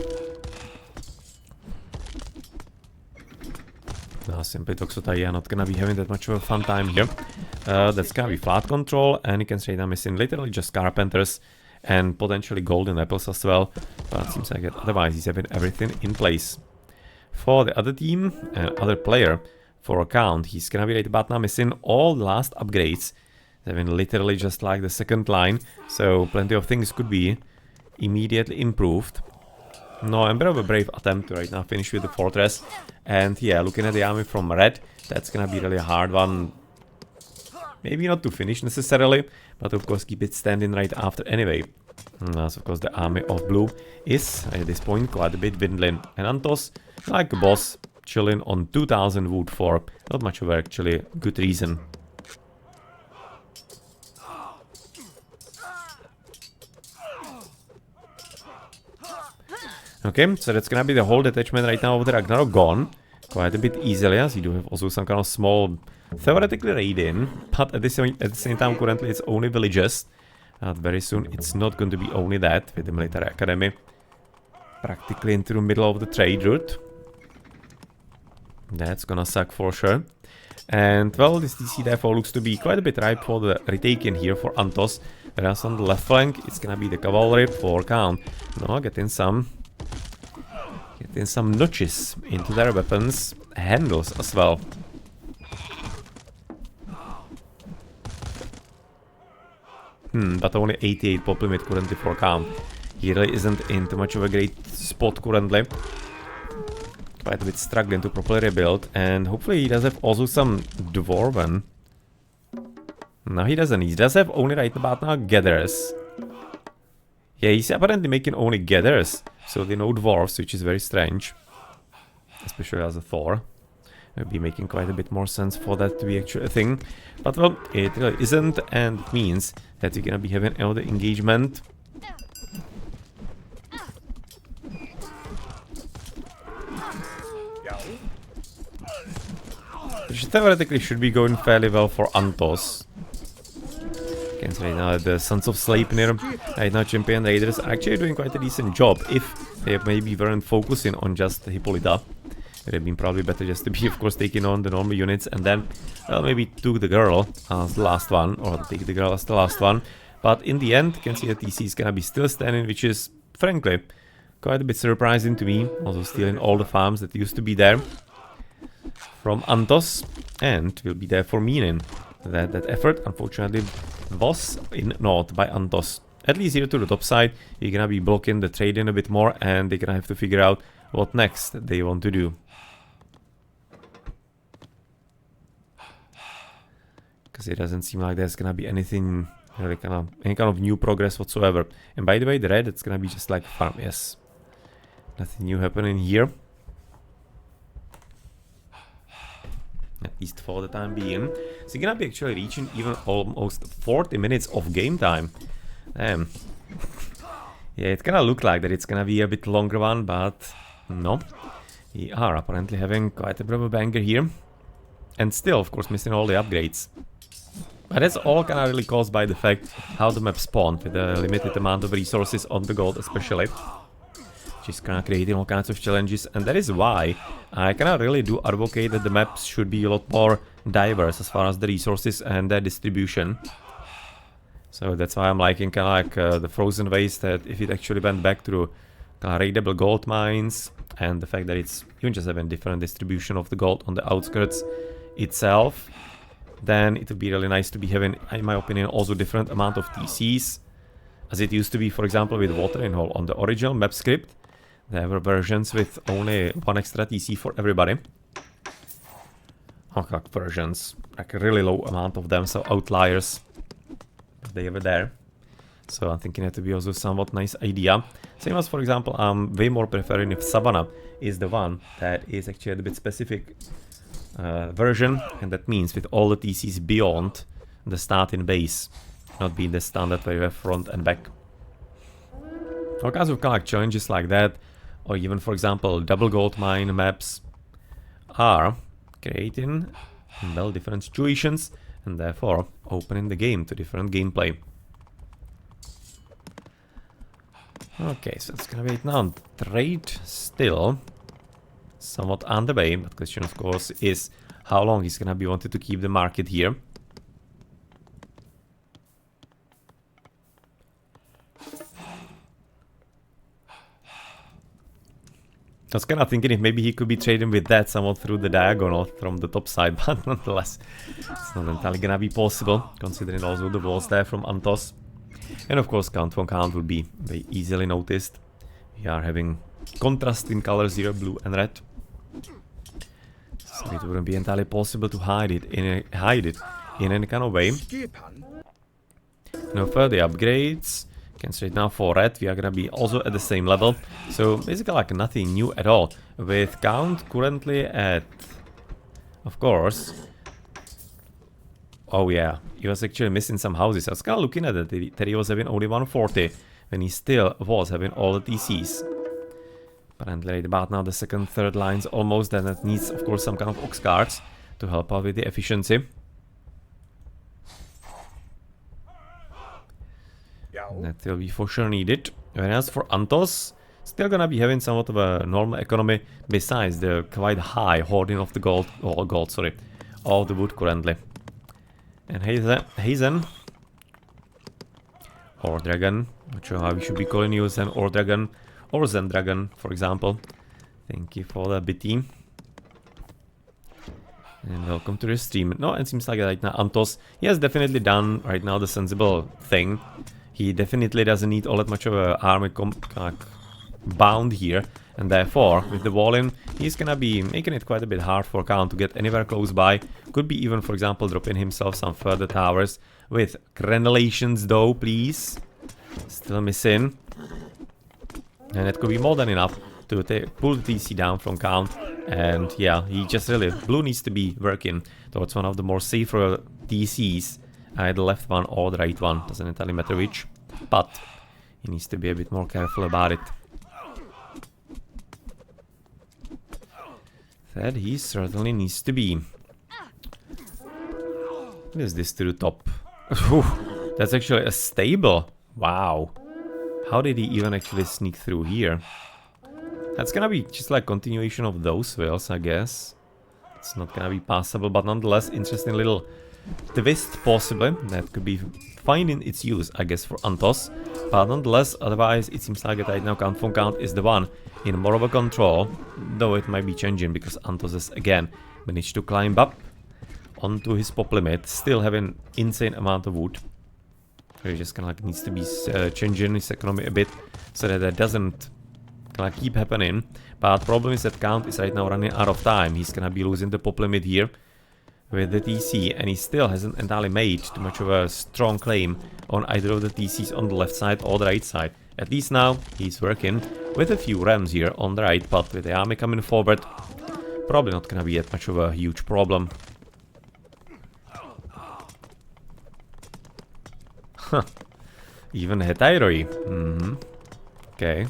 Now simply Toxotai are not gonna be having that much of a fun time here. That's gonna be flat control, and you can say I'm missing literally just Carpenters and potentially golden apples as well, but it seems like that otherwise he's having everything in place. For the other team and other player, for Count, he's gonna be right about now missing all the last upgrades. He's having literally just like the second line, so plenty of things could be immediately improved. No, I'm a bit of a brave attempt to right now finish with the fortress. And yeah, looking at the army from red, that's gonna be really a hard one. Maybe not to finish necessarily, but of course keep it standing right after anyway. As of course the army of blue is at this point quite a bit dwindling. And Antos, like a boss, chilling on 2000 wood for not much of actually good reason. Okay, so that's gonna be the whole detachment right now of the Ragnarok gone. Quite a bit easily, as you do have also some kind of small, theoretically raid-in, but at the same time currently it's only villages. Very soon it's not going to be only that, with the military academy practically into the middle of the trade route. That's gonna suck for sure. And well, this TC therefore looks to be quite a bit ripe for the retaking here for Antos. Whereas on the left flank, it's gonna be the cavalry for Khan. No, getting some notches into their weapons handles as well. But only 88 pop limit currently for Khan. He really isn't in too much of a great spot currently. Quite a bit struggling to properly rebuild, and hopefully he does have also some dwarven. No, he doesn't. He does have only right about now gatherers. Yeah, he's apparently making only gatherers, so they know dwarves, which is very strange. Especially as a Thor. It would be making quite a bit more sense for that to be actually a thing. But well, it really isn't, and it means that you're gonna be having another engagement. Which theoretically should be going fairly well for Antos. Against right now the Sons of Sleipnir, right now Champion Raiders are actually doing quite a decent job if they maybe weren't focusing on just Hippolyta. It would have been probably better just to be, of course, taking on the normal units and then, well, maybe took the girl as the last one, or take the girl as the last one. But in the end, you can see that TC is gonna be still standing, which is, frankly, quite a bit surprising to me. Also stealing all the farms that used to be there from Antos, and will be there for meaning that that effort, unfortunately, was ignored by Antos. At least here to the top side, you're gonna be blocking the trade in a bit more, and they're gonna have to figure out what next they want to do. Because it doesn't seem like there's gonna be anything really any kind of new progress whatsoever. And by the way, the red, it's gonna be just like farm, yes. Nothing new happening here. At least for the time being. So you're gonna be actually reaching even almost 40 minutes of game time. Damn. Yeah, it kinda look like that it's gonna be a bit longer one, but no. We are apparently having quite a bit of a banger here. And still, of course, missing all the upgrades. But that's all kinda really caused by the fact how the map spawned, with a limited amount of resources on the gold especially. Which is kinda creating all kinds of challenges, and that is why I kinda really do advocate that the maps should be a lot more diverse as far as the resources and their distribution. So that's why I'm liking kinda like the Frozen Waste, that if it actually went back to kinda raidable gold mines, and the fact that it's even just having different distribution of the gold on the outskirts itself, then it would be really nice to be having, in my opinion, also different amount of TCs, as it used to be, for example, with Watering Hole on the original map script. There were versions with only one extra TC for everybody. Like versions, like a really low amount of them, so outliers. They were there. So I'm thinking that would be also a somewhat nice idea. Same as, for example, I'm way more preferring if Savannah is the one that is actually a bit specific version, and that means with all the TCs beyond the starting base, not being the standard where you have front and back. All kinds of like challenges like that, or even, for example, double gold mine maps are creating, well, different situations, and therefore opening the game to different gameplay. Okay, so it's gonna be now trade still somewhat underway, but the question of course is how long he's gonna be wanted to keep the market here. I was kind of thinking if maybe he could be trading with that somewhat through the diagonal from the top side, but nonetheless, it's not entirely gonna be possible, considering also the walls there from Antos. And of course, Count von Count will be very easily noticed. We are having contrasting colors here, blue and red. So it wouldn't be entirely possible to hide it in any kind of way. No further upgrades. Can straight now for red, we are gonna be also at the same level. So basically like nothing new at all. With count currently at, of course. Oh yeah, he was actually missing some houses. I was kind of looking at it, that he was having only 140 when he still was having all the TCs. Apparently right about now the second, third lines almost, then it needs of course some kind of ox carts to help out with the efficiency. That will be for sure needed. Whereas for Antos, still gonna be having somewhat of a normal economy besides the quite high hoarding of the gold, of the wood currently. And Hazen, or Dragon, not sure how we should be calling you, Zen or Dragon, or Zen Dragon, for example. Thank you for the BT. And welcome to the stream. No, it seems like right now Antos, he has definitely done right now the sensible thing. He definitely doesn't need all that much of an army bound here, and therefore, with the wall in, he's gonna be making it quite a bit hard for Count to get anywhere close by. Could be even, for example, dropping himself some further towers with crenellations though, please. Still missing. And it could be more than enough to pull the TC down from Count. And yeah, he just really, blue needs to be working towards one of the more safer TCs. The left one or the right one, doesn't entirely matter which, but he needs to be a bit more careful about it. That he certainly needs to be. What is this to the top? That's actually a stable. Wow. How did he even actually sneak through here? That's gonna be just like continuation of those wells, I guess. It's not gonna be possible, but nonetheless, interesting little twist possibly that could be finding its use, I guess, for Antos. But nonetheless, otherwise it seems like right now Count von Count is the one in more of a control, though it might be changing because Antos has again managed to climb up onto his pop limit, still having insane amount of wood. He just kind of like needs to be changing his economy a bit so that doesn't kind of keep happening. But problem is that Count is right now running out of time. He's gonna be losing the pop limit here with the TC, and he still hasn't entirely made too much of a strong claim on either of the TCs on the left side or the right side. At least now he's working with a few rams here on the right, but with the army coming forward, probably not gonna be that much of a huge problem. Huh. Even Hetairoi. Okay.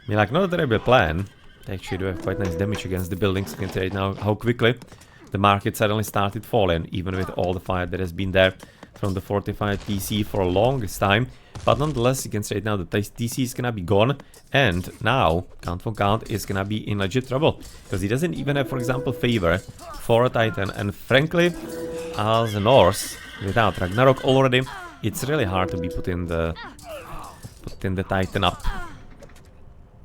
I mean, like, not a terrible plan. They actually do have quite nice damage against the buildings. You can see right now how quickly the market suddenly started falling, even with all the fire that has been there from the fortified TC for a longest time. But nonetheless, you can see right now the TC is gonna be gone, and now Count von Count is gonna be in legit trouble, because he doesn't even have, for example, favor for a Titan. And frankly, as a Norse, without Ragnarok already, it's really hard to be putting the Titan up.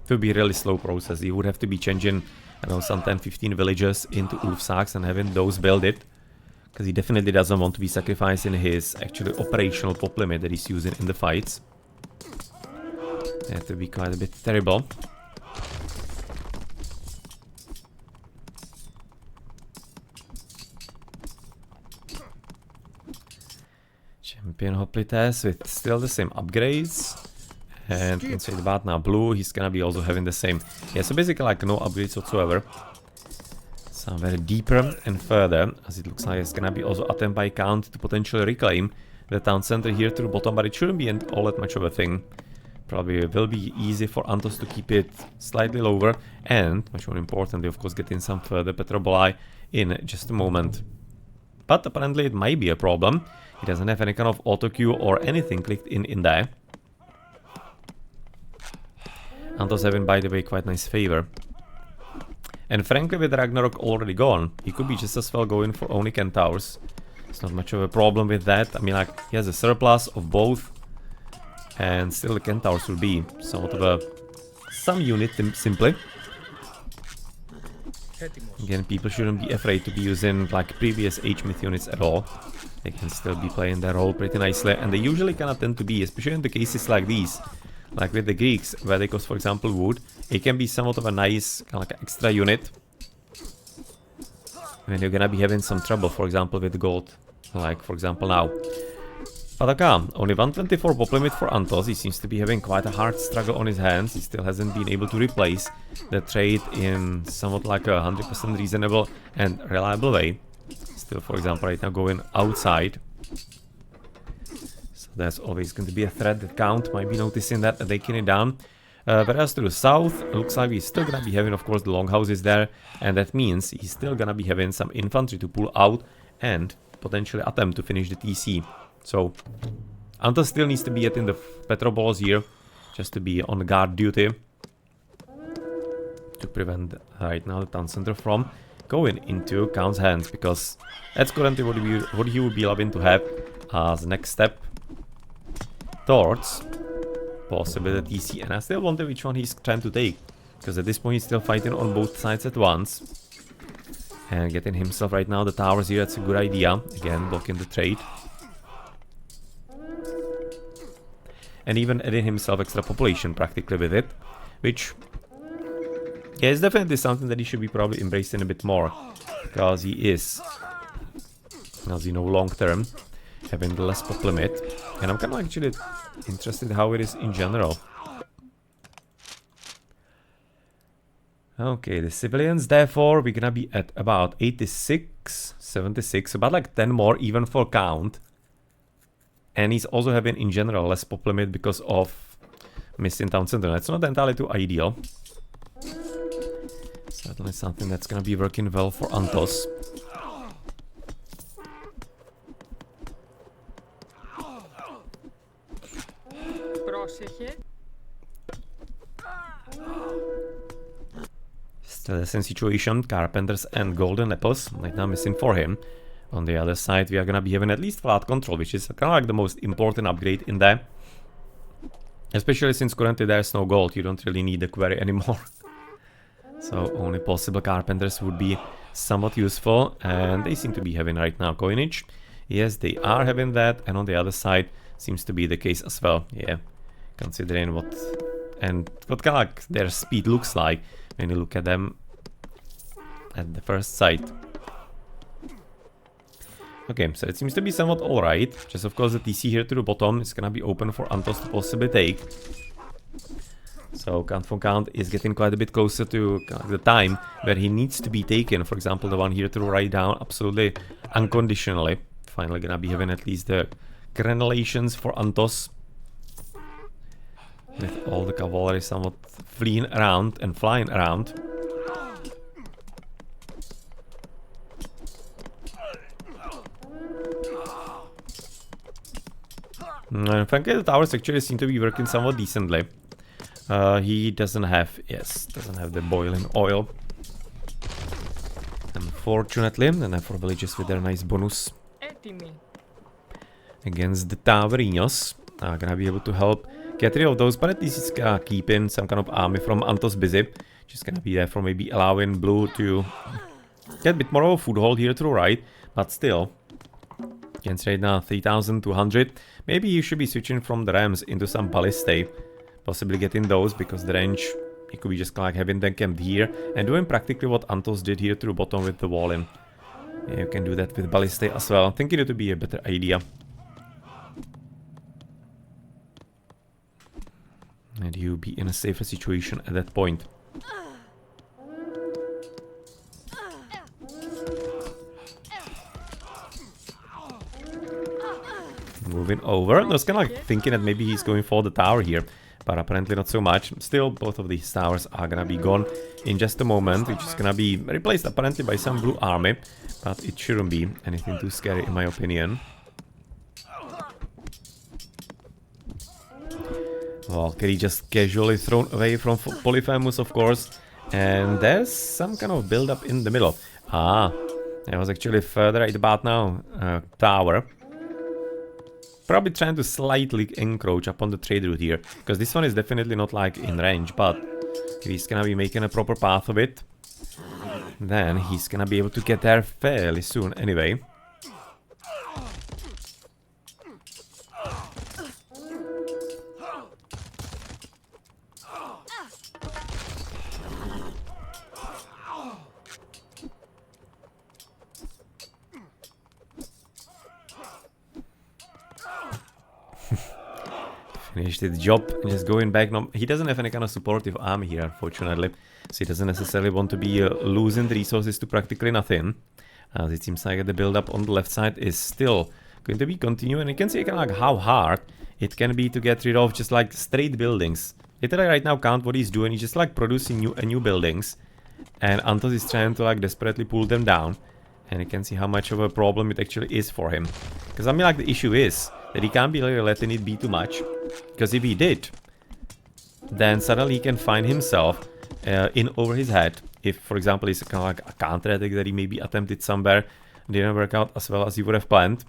It would be a really slow process. He would have to be changing, I don't know, some 10-15 villages into Ulfsaks and having those build it. Because he definitely doesn't want to be sacrificing his actually operational pop limit that he's using in the fights. That would be quite a bit terrible. Champion Hoplites with still the same upgrades. And you can say about now blue, he's gonna be also having the same. Yeah, so basically like no upgrades whatsoever. So very deeper and further, as it looks like it's gonna be also attempt by Count to potentially reclaim the town center here to the bottom, but it shouldn't be all that much of a thing. Probably will be easy for Antos to keep it slightly lower, and much more importantly, of course, getting some further Petroboli in just a moment. But apparently it might be a problem. He doesn't have any kind of auto queue or anything clicked in there. Antos having, by the way, quite nice favor. And frankly, with Ragnarok already gone, he could be just as well going for only Centaurs. It's not much of a problem with that. I mean, like, he has a surplus of both. And still the Centaurs will be somewhat of some unit simply. Again, people shouldn't be afraid to be using like previous H-Myth units at all. they can still be playing their role pretty nicely, and they usually kind of tend to be, especially in the cases like these, like with the Greeks, where they cost, for example, wood. It can be somewhat of a nice kind of like extra unit when you're gonna be having some trouble, for example, with gold, like for example now. But okay, only 124 pop limit for Antos. He seems to be having quite a hard struggle on his hands. He still hasn't been able to replace the trade in somewhat like a 100% reasonable and reliable way. Still, for example, right now going outside. So there's always going to be a threat that Count might be noticing that and taking it down. Whereas to the south, it looks like he's still gonna be having, of course, the longhouses there. And that means he's still gonna be having some infantry to pull out and potentially attempt to finish the TC. So, Antos still needs to be getting the Petrobolos here, just to be on guard duty. To prevent right now the town center from going into Count's hands, because that's currently what he would be loving to have as the next step towards possibly the TC. And I still wonder which one he's trying to take, because at this point he's still fighting on both sides at once. And getting himself right now the towers here, that's a good idea. Again, blocking the trade. And even adding himself extra population practically with it, which, yeah, is definitely something that he should be probably embracing a bit more, because he is, as you know, long term, having the less pop limit. And I'm kind of actually interested how it is in general. Okay, the civilians, therefore, we're gonna be at about 86, 76, about like 10 more even for Count. And he's also having, in general, less pop limit because of missing town center. That's not entirely too ideal. Certainly something that's gonna be working well for Antos. Still the same situation, Carpenters and Golden Apples, right now missing for him. On the other side, we are gonna be having at least flat control, which is kind of like the most important upgrade in there. Especially since currently there's no gold, you don't really need the quarry anymore. So only possible carpenters would be somewhat useful, and they seem to be having right now coinage. Yes, they are having that, and on the other side seems to be the case as well. Yeah, considering what kind of like their speed looks like when you look at them at the first sight. Okay, so it seems to be somewhat alright. Just of course the TC here to the bottom is gonna be open for Antos to possibly take. So Count von Count is getting quite a bit closer to the time where he needs to be taken. For example, the one here to the right down absolutely unconditionally. Finally gonna be having at least the crenellations for Antos. With all the cavalry somewhat fleeing around and flying around. Frankly, the towers actually seem to be working somewhat decently. He doesn't have the boiling oil. Unfortunately, and therefore villages with their nice bonus against the Taverinos are gonna be able to help get rid of those, but at least it's gonna keep in some kind of army from Antos busy. Just gonna be there for maybe allowing Blue to get a bit more of a foothold here to the right, but still. Against right now 3200. Maybe you should be switching from the rams into some ballistae. Possibly getting those, because the range, you could be just like having them camped here and doing practically what Antos did here to the bottom with the wall in. Yeah, you can do that with ballistae as well. I think it would be a better idea. And you be in a safer situation at that point. Moving over. I was kind of like thinking that maybe he's going for the tower here, but apparently not so much. Still, both of these towers are gonna be gone in just a moment, which is gonna be replaced apparently by some blue army, but it shouldn't be anything too scary in my opinion. Valkyrie just casually thrown away from Polyphemus, of course, and there's some kind of build-up in the middle. Ah, I was actually further right about now. Tower. Probably trying to slightly encroach upon the trade route here, because this one is definitely not like in range, but if he's gonna be making a proper path of it, then he's gonna be able to get there fairly soon anyway. Finish the job and just going back. No, he doesn't have any kind of supportive army here, unfortunately. So he doesn't necessarily want to be losing the resources to practically nothing. As it seems like the build-up on the left side is still going to be continuing. You can see kind of like how hard it can be to get rid of just like straight buildings. Literally right now, count what he's doing. He's just like producing new buildings. And Antos is trying to like desperately pull them down. And you can see how much of a problem it actually is for him. Because I mean like the issue is that he can't be really letting it be too much. Because if he did, then suddenly he can find himself in over his head. If, for example, it's kind of like a counter-attack that he maybe attempted somewhere, didn't work out as well as he would have planned.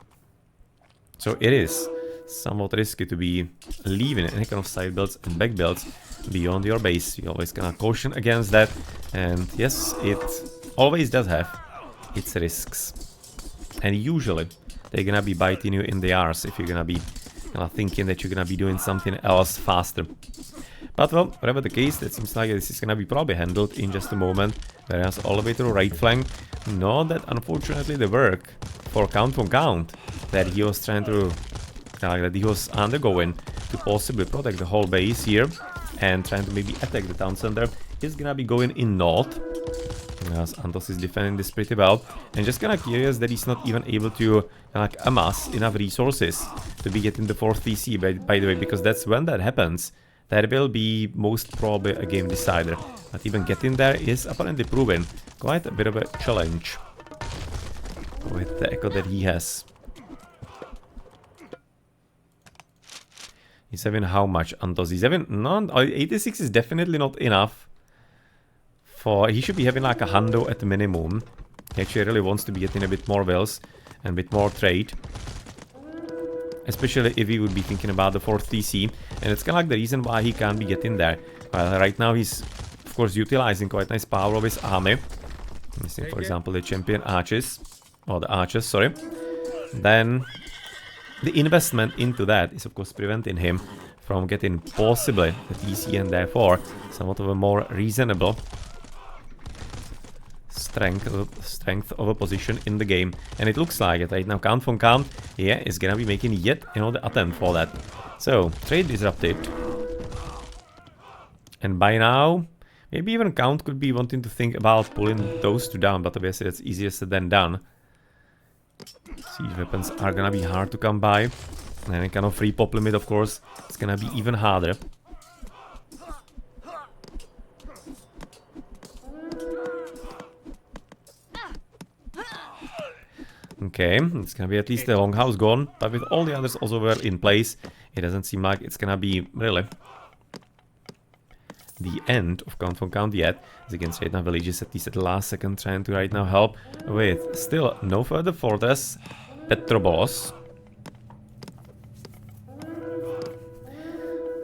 So it is somewhat risky to be leaving any kind of side builds and back builds beyond your base. You always kind of caution against that. And yes, it always does have its risks. And usually they're gonna be biting you in the arse if you're gonna be thinking that you're gonna be doing something else faster. But well, whatever the case, that seems like this is gonna be probably handled in just a moment. Whereas all the way to the right flank, not that unfortunately the work for count on count that he was trying to, that he was undergoing to possibly protect the whole base here and trying to maybe attack the town center is gonna be going in north. As Antos is defending this pretty well, and just kinda curious that he's not even able to like amass enough resources to be getting the 4th TC, by the way, because that's when that happens. That will be most probably a game decider. But even getting there is apparently proven quite a bit of a challenge with the echo that he has. He's having how much, Antos? He's having... No, 86 is definitely not enough. He should be having like a hundo at the minimum. He actually really wants to be getting a bit more wills and a bit more trade. Especially if he would be thinking about the 4th TC. And it's kind of like the reason why he can't be getting there. Well, right now he's, of course, utilizing quite nice power of his army. Missing, for example, the champion archers. Or the archers, sorry. Then the investment into that is, of course, preventing him from getting possibly the TC and therefore somewhat of a more reasonable strength of a position in the game. And it looks like it right now. Count from Count, yeah, is gonna be making yet another attempt for that. So, trade disrupted. And by now, maybe even Count could be wanting to think about pulling those two down, but obviously that's easier said than done. Siege weapons are gonna be hard to come by. And any kind of free pop limit, of course, it's gonna be even harder. Okay, it's gonna be at least the longhouse gone, but with all the others also well in place, it doesn't seem like it's gonna be really the end of Count from Count yet. As you can see right now, villages at least at the last second trying to right now help with still no further fortress, Petrobolos.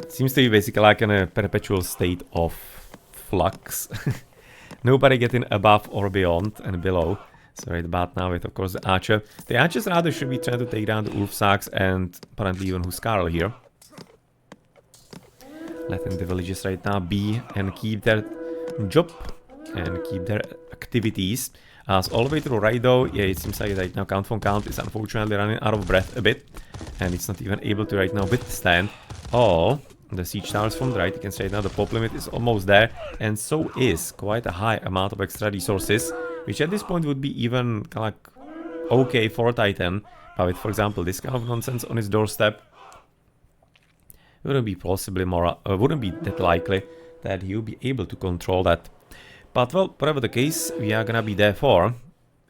Seems to be basically like in a perpetual state of flux. Nobody getting above or beyond and below. So right about now with, of course, the archer. The archers rather should be trying to take down the Ulfsaks and apparently even Huskarl here. Letting the villages right now be and keep their job and keep their activities. As all the way to the right though, yeah, it seems like right now Count von Count is unfortunately running out of breath a bit. And it's not even able to right now withstand all the siege towers from the right. You can see right now the pop limit is almost there. And so is quite a high amount of extra resources. Which at this point would be even kind of like okay for a Titan. But with, for example, this kind of nonsense on his doorstep, it wouldn't be possibly more, wouldn't be that likely that he'll be able to control that. But well, whatever the case, we are gonna be therefore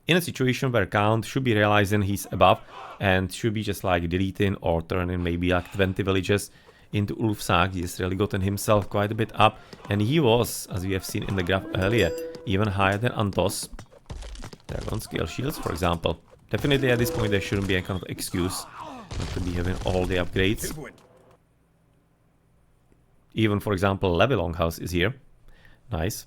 in a situation where Count should be realizing he's above and should be just like deleting or turning maybe like 20 villages into Ulfsak. He's really gotten himself quite a bit up, and he was, as we have seen in the graph earlier, even higher than Antos. Dragon scale shields, for example. Definitely at this point there shouldn't be any kind of excuse not to be having all the upgrades. Even, for example, Levy Longhouse is here. Nice.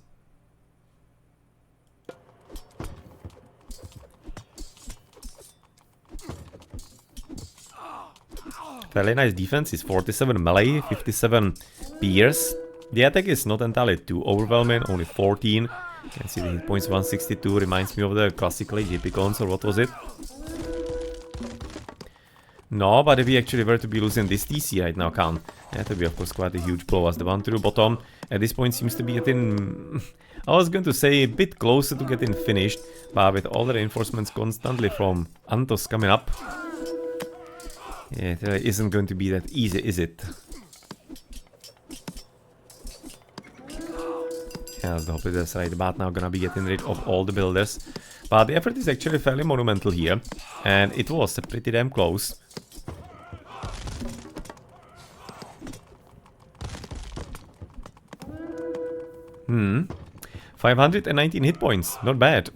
Fairly nice defense is 47 melee, 57 pierce. The attack is not entirely too overwhelming, only 14. You can see the hit points 162, reminds me of the classical Ejipicons, or what was it? No, but if we actually were to be losing this TC right now, count, that would be of course quite a huge blow, as the one through bottom at this point seems to be getting, I was going to say a bit closer to getting finished, but with all the reinforcements constantly from Antos coming up, yeah, it isn't going to be that easy, is it? Yeah, the hope is right about now gonna be getting rid of all the builders. But the effort is actually fairly monumental here, and it was pretty damn close. Hmm. 519 hit points, not bad.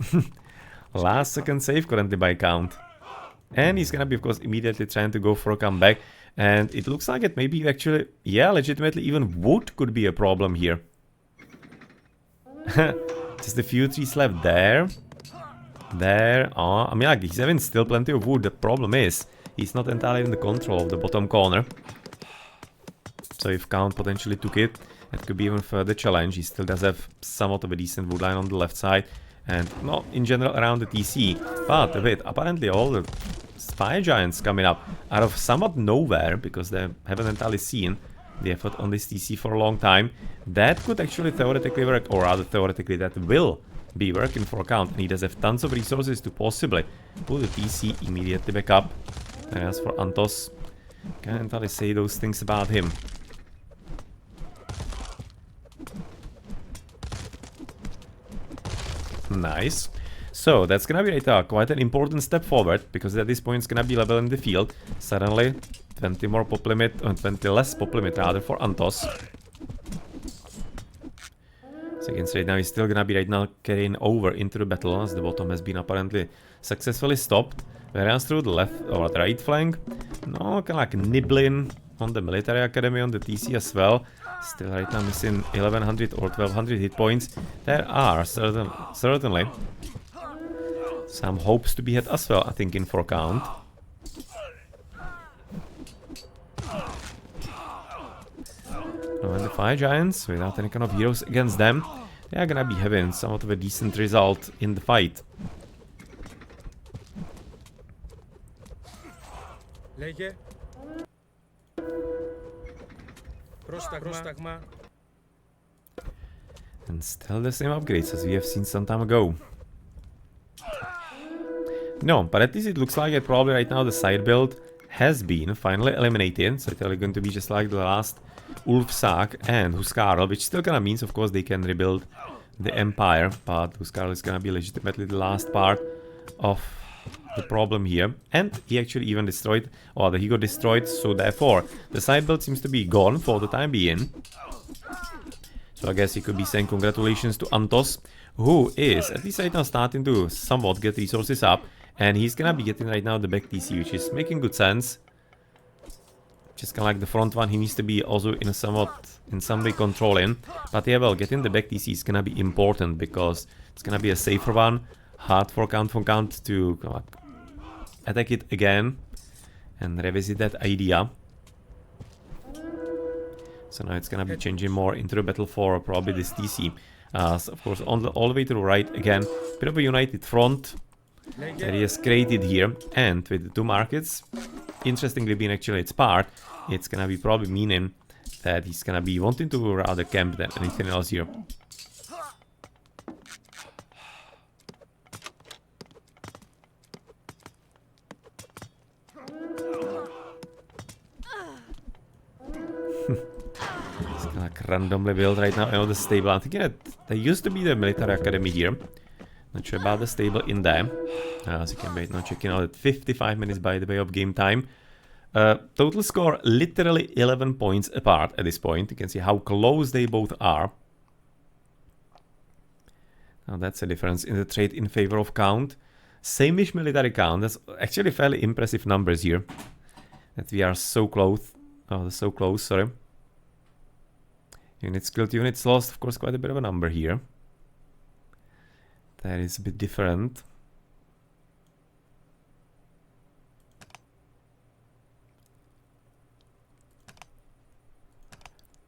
Last second save currently by count. And he's gonna be, of course, immediately trying to go for a comeback. And it looks like it maybe actually, yeah, legitimately even wood could be a problem here. Just a few trees left there. There. I mean, like, he's having still plenty of wood. The problem is, he's not entirely in the control of the bottom corner. So if count potentially took it, that could be even further challenge. He still does have somewhat of a decent wood line on the left side. And not in general around the TC. But wait, apparently all the fire giants coming up out of somewhat nowhere, because they haven't entirely seen the effort on this TC for a long time. That could actually theoretically work, or rather theoretically that will be working for count. And he does have tons of resources to possibly pull the TC immediately back up. And as for Antos, can't entirely say those things about him. Nice. So that's gonna be right quite an important step forward, because at this point it's gonna be level in the field. Suddenly 20 more pop limit, or 20 less pop limit rather for Antos. So again, right now he's still gonna be right now carrying over into the battle, as the bottom has been apparently successfully stopped. Whereas through the left or the right flank, no, kind of like nibbling on the military academy on the TC as well. Still right now missing 1100 or 1200 hit points. There are certainly some hopes to be had as well, I think, in for count. And the fire giants, without any kind of heroes against them, they are gonna be having somewhat of a decent result in the fight. And still the same upgrades as we have seen some time ago. No, but at least it looks like it probably right now the side build has been finally eliminated. So it's only going to be just like the last Ulfsak and Huskarl, which still kind of means, of course, they can rebuild the empire. But Huskarl is gonna be legitimately the last part of the problem here. And he actually even destroyed, or he got destroyed, so therefore the side build seems to be gone for the time being. So I guess he could be saying congratulations to Antos, who is at least right now starting to somewhat get resources up. And he's gonna be getting right now the back TC, which is making good sense. Just kind of like the front one, he needs to be also in some way controlling. But yeah, well, getting the back TC is gonna be important, because it's gonna be a safer one. Hard for count to attack it again and revisit that idea. So now it's gonna be changing more into the battle for probably this TC. So of course, all the way to the right again, bit of a united front that he has created here. And with the two markets, interestingly being actually its part, it's gonna be probably meaning that he's gonna be wanting to rather camp than anything else here. Randomly built right now. I know the stable. I think there used to be the military academy here. Not sure about the stable in there. As you can be now checking out at 55 minutes by the way of game time. Total score literally 11 points apart at this point. You can see how close they both are. Now that's a difference in the trade in favor of count. Same-ish military count. That's actually fairly impressive numbers here. That we are so close. Oh, so close, sorry. Units killed, units lost, of course, quite a bit of a number here. That is a bit different.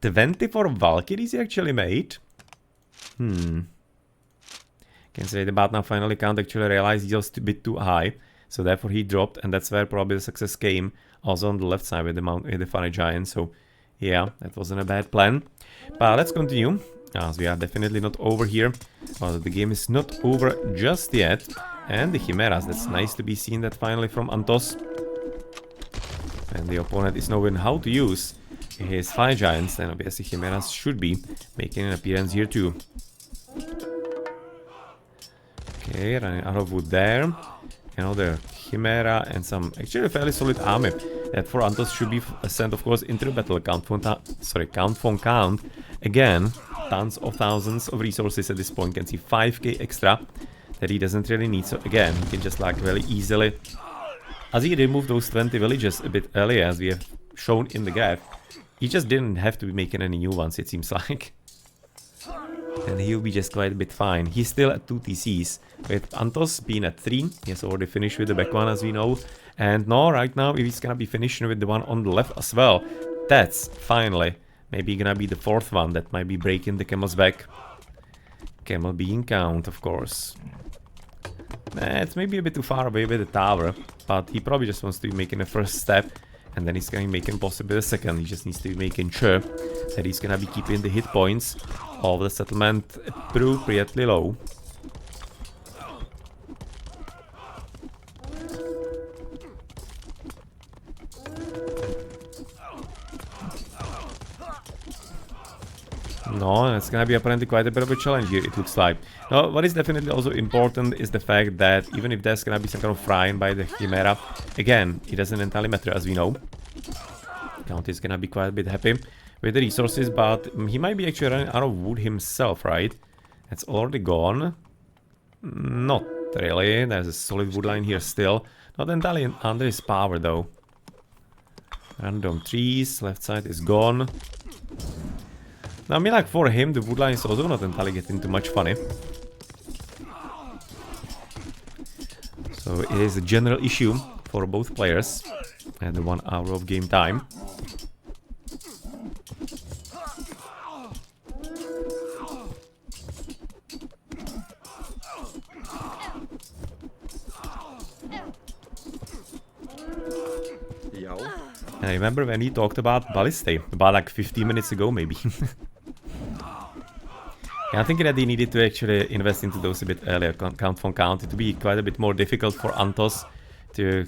$24 Valkyries he actually made. Can say about now finally can't actually realize he's just a bit too high. So therefore he dropped, and that's where probably the success came. Also on the left side with the Fire Giant. So yeah, that wasn't a bad plan. But let's continue, as we are definitely not over here. Well, the game is not over just yet. And the Chimeras, that's nice to be seen that finally from Antos. And the opponent is knowing how to use his Fire Giants, and obviously Chimeras should be making an appearance here too. Okay, running out of wood there. Another Chimera and some actually fairly solid army that for Antos should be sent, of course, into the battle. Count von Count. Again, tons of thousands of resources at this point. You can see 5k extra that he doesn't really need. So again, he can just like really easily, as he removed those 20 villages a bit earlier, as we have shown in the graph, he just didn't have to be making any new ones, it seems like. And he'll be just quite a bit fine. He's still at 2 TCs, with Antos being at 3. He has already finished with the back one, as we know. And no, right now, if he's gonna be finishing with the one on the left as well, that's finally maybe gonna be the 4th one that might be breaking the Camel's back. Camel being Count, of course. It's maybe a bit too far away with the tower, but he probably just wants to be making a first step, and then he's gonna be making possibly a second. He just needs to be making sure that he's gonna be keeping the hit points of the settlement appropriately low. No, it's gonna be apparently quite a bit of a challenge here, it looks like. Now, what is definitely also important is the fact that even if there's gonna be some kind of frying by the Chimera, again, it doesn't entirely matter, as we know. Count is gonna be quite a bit happy with the resources, but he might be actually running out of wood himself, right? It's already gone. Not really. There's a solid wood line here still. Not entirely under his power, though. Random trees. Left side is gone. Now, I mean, like, for him, the wood line is also not entirely getting too much funny. So it is a general issue for both players at the 1 hour of game time. I remember when he talked about Ballistae, about like 15 minutes ago maybe. Yeah, I'm thinking that he needed to actually invest into those a bit earlier, Count von Count. It would be quite a bit more difficult for Antos to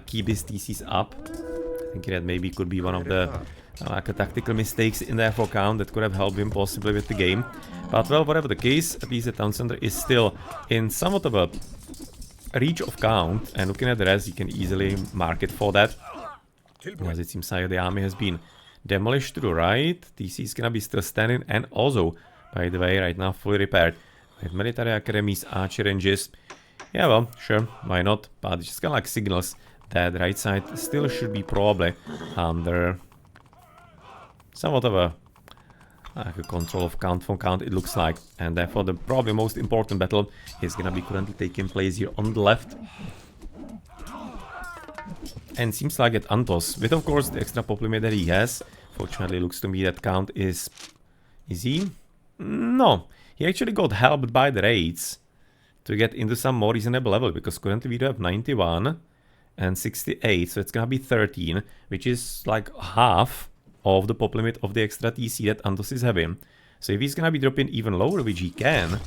keep his TCs up. I think that maybe could be one of the like a tactical mistakes in there for Count that could have helped him possibly with the game. But well, whatever the case, at least the town center is still in somewhat of a reach of Count, and looking at the rest, you can easily mark it for that. As it seems like the army has been demolished to the right. TC is gonna be still standing, and also, by the way, right now fully repaired with military academies, archer ranges. Yeah, well, sure, why not? But it's just kind of like signals that the right side still should be probably under somewhat of a control of Count von Count, it looks like. And therefore, the probably most important battle is gonna be currently taking place here on the left. And seems like at Antos, with of course the extra pop limit that he has. Fortunately, looks to me that Count is... Is he? No. He actually got helped by the raids to get into some more reasonable level, because currently we do have 91 and 68, so it's gonna be 13, which is like half of the pop limit of the extra TC that Antos is having. So if he's gonna be dropping even lower, which he can,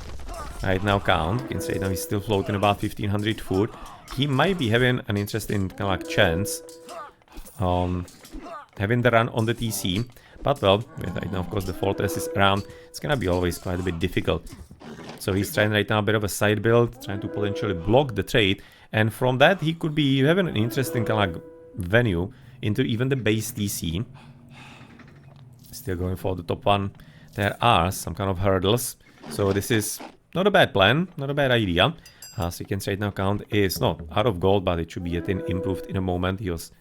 right now Count, you can say now he's still floating about 1500 food, he might be having an interesting kind of like chance having the run on the TC. But well, right now of course the fortress is around, it's gonna be always quite a bit difficult. So he's trying right now a bit of a side build, trying to potentially block the trade, and from that he could be having an interesting kind of like venue into even the base TC. Still going for the top one. There are some kind of hurdles, so this is not a bad plan, not a bad idea. So you can say right now Count is not out of gold, but it should be getting improved in a moment. He was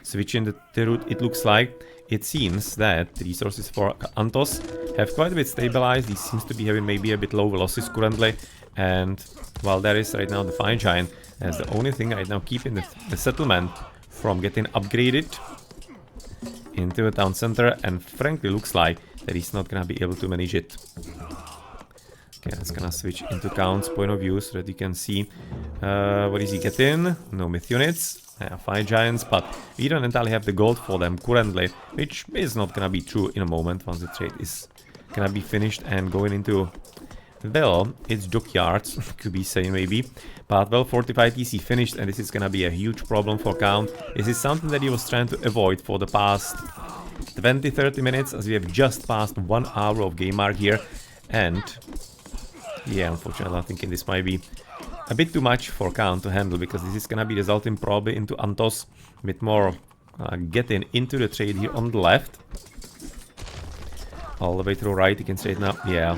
switching the route, it looks like. It seems that the resources for Antos have quite a bit stabilized. He seems to be having maybe a bit low losses currently. And while there is right now the Fire Giant, that's the only thing right now keeping the settlement from getting upgraded into a town center. And frankly looks like that he's not gonna be able to manage it. Okay, let's gonna switch into Count's point of view so that you can see what is he getting. No myth units, 5 giants, but we don't entirely have the gold for them currently, which is not gonna be true in a moment once the trade is gonna be finished and going into, well, it's dockyards, could be saying maybe, but well, fortified TC finished, and this is gonna be a huge problem for Count. This is something that he was trying to avoid for the past 20-30 minutes, as we have just passed 1 hour of game mark here, and yeah, unfortunately I'm thinking this might be a bit too much for Count to handle, because this is gonna be resulting probably into Antos a bit more getting into the trade here on the left. All the way to the right, you can straighten up, yeah.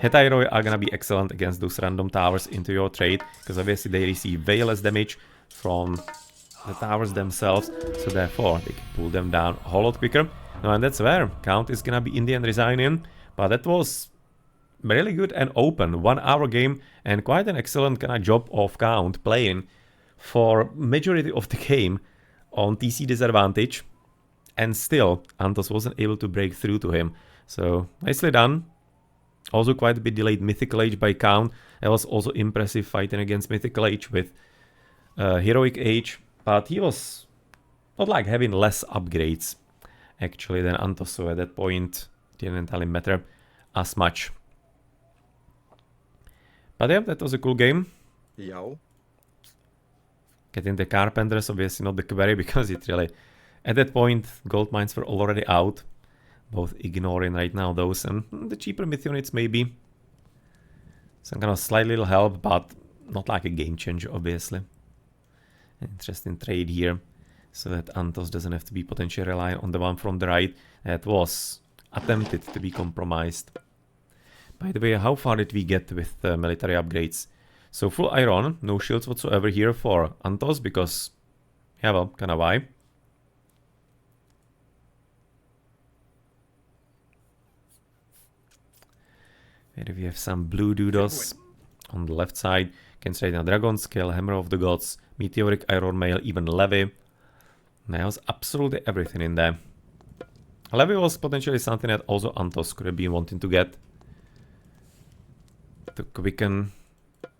Hetairoi are gonna be excellent against those random towers into your trade, because obviously they receive way less damage from the towers themselves, so therefore they can pull them down a whole lot quicker. No, and that's where Count is gonna be in the end resigning, but that was really good and open 1 hour game, and quite an excellent kind of job of Count playing for majority of the game on TC disadvantage, and still Antos wasn't able to break through to him. So nicely done. Also quite a bit delayed Mythical Age by Count. That was also impressive fighting against Mythical Age with Heroic Age, but he was not like having less upgrades actually than Antos, so at that point didn't entirely matter as much. But yeah, that was a cool game. Yeah. Getting the Carpenters, obviously not the Quarry, because it really, at that point, gold mines were already out. Both ignoring right now those, and the cheaper myth units maybe. Some kind of slight little help, but not like a game changer, obviously. Interesting trade here, so that Antos doesn't have to be potentially relying on the one from the right that was attempted to be compromised. By the way, how far did we get with military upgrades? So full iron, no shields whatsoever here for Antos, because, yeah, well, kinda why. Here we have some blue doodles on the left side. Can trade a Dragon Scale, Hammer of the Gods, Meteoric Iron Mail, even Levy. There was absolutely everything in there. Levy was potentially something that also Antos could have been wanting to get, to quicken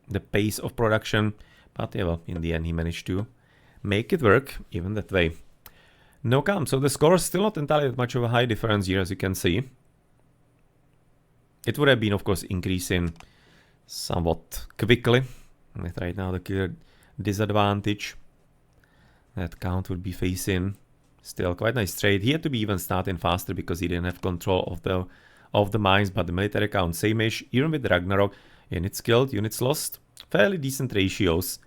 the pace of production, but yeah, well, in the end he managed to make it work, even that way. No come, so the score is still not entirely that much of a high difference here, as you can see. It would have been, of course, increasing somewhat quickly, with right now the clear disadvantage that Count would be facing. Still quite nice trade. He had to be even starting faster because he didn't have control of the mines, but the military count same-ish, even with Ragnarok. Units killed, units lost. Fairly decent ratios,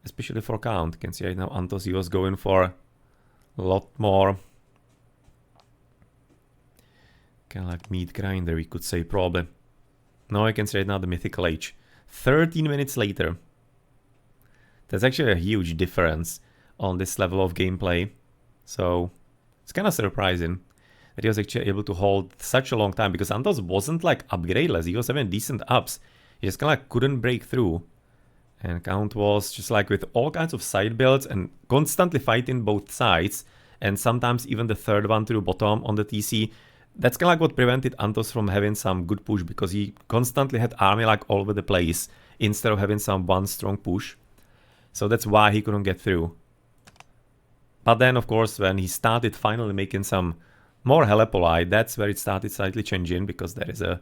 especially for Count. You can see right now Antos, he was going for a lot more. Kind of like meat grinder, we could say, probably. Now I can say right now the Mythical Age. 13 minutes later. That's actually a huge difference on this level of gameplay. So it's kind of surprising that he was actually able to hold such a long time, because Antos wasn't like upgradeless, he was having decent ups. He just kind of like couldn't break through. And Count was just like with all kinds of side builds and constantly fighting both sides, and sometimes even the third one to the bottom on the TC. That's kind of like what prevented Antos from having some good push, because he constantly had army like all over the place instead of having some one strong push. So that's why he couldn't get through. But then, of course, when he started finally making some more Helepoly, that's where it started slightly changing, because there is a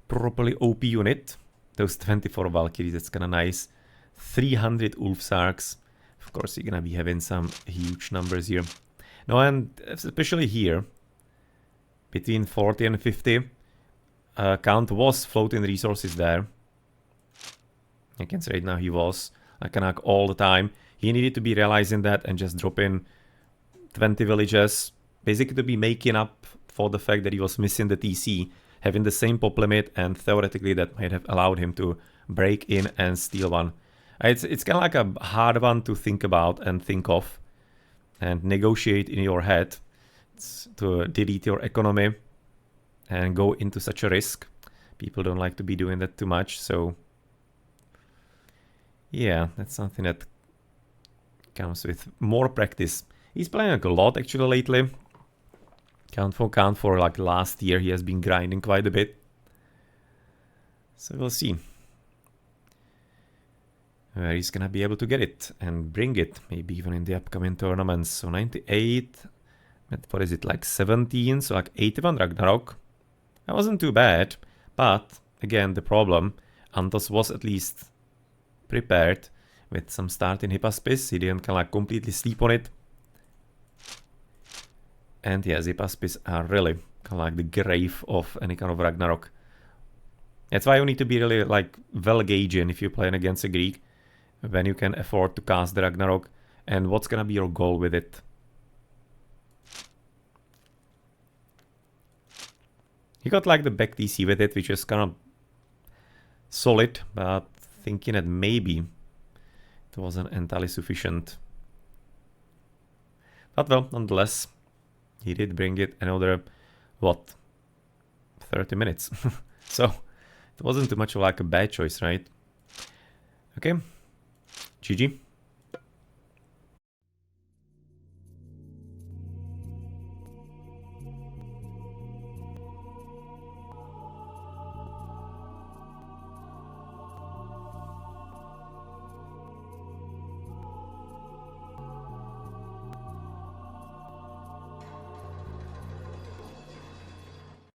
properly OP unit. Those 24 Valkyries, that's kind of nice. 300 Ulfsarks. Of course, you're going to be having some huge numbers here. No, and especially here, between 40 and 50, Count was floating resources there. I can say right now he was. I can hack all the time. He needed to be realizing that and just dropping 20 villages, basically to be making up for the fact that he was missing the TC, having the same pop limit, and theoretically that might have allowed him to break in and steal one. It's kind of like a hard one to think about and think of and negotiate in your head. It's to delete your economy and go into such a risk. People don't like to be doing that too much, so yeah, that's something that comes with more practice. He's playing like a lot actually lately. Count for like last year he has been grinding quite a bit. So we'll see where he's gonna be able to get it and bring it, maybe even in the upcoming tournaments. So 98, what is it, like 17, so like 81 Ragnarok. That wasn't too bad, but again, the problem, Antos was at least prepared with some start in Hippaspis. He didn't kind of like completely sleep on it. And yes, Hippaspis are really kind of like the grave of any kind of Ragnarok. That's why you need to be really like well gauging if you're playing against a Greek, when you can afford to cast the Ragnarok, and what's gonna be your goal with it. He got like the back TC with it, which is kind of solid, but thinking that maybe it wasn't entirely sufficient. But well, nonetheless, he did bring it another, what, 30 minutes. So it wasn't too much of like a bad choice, right? Okay, GG.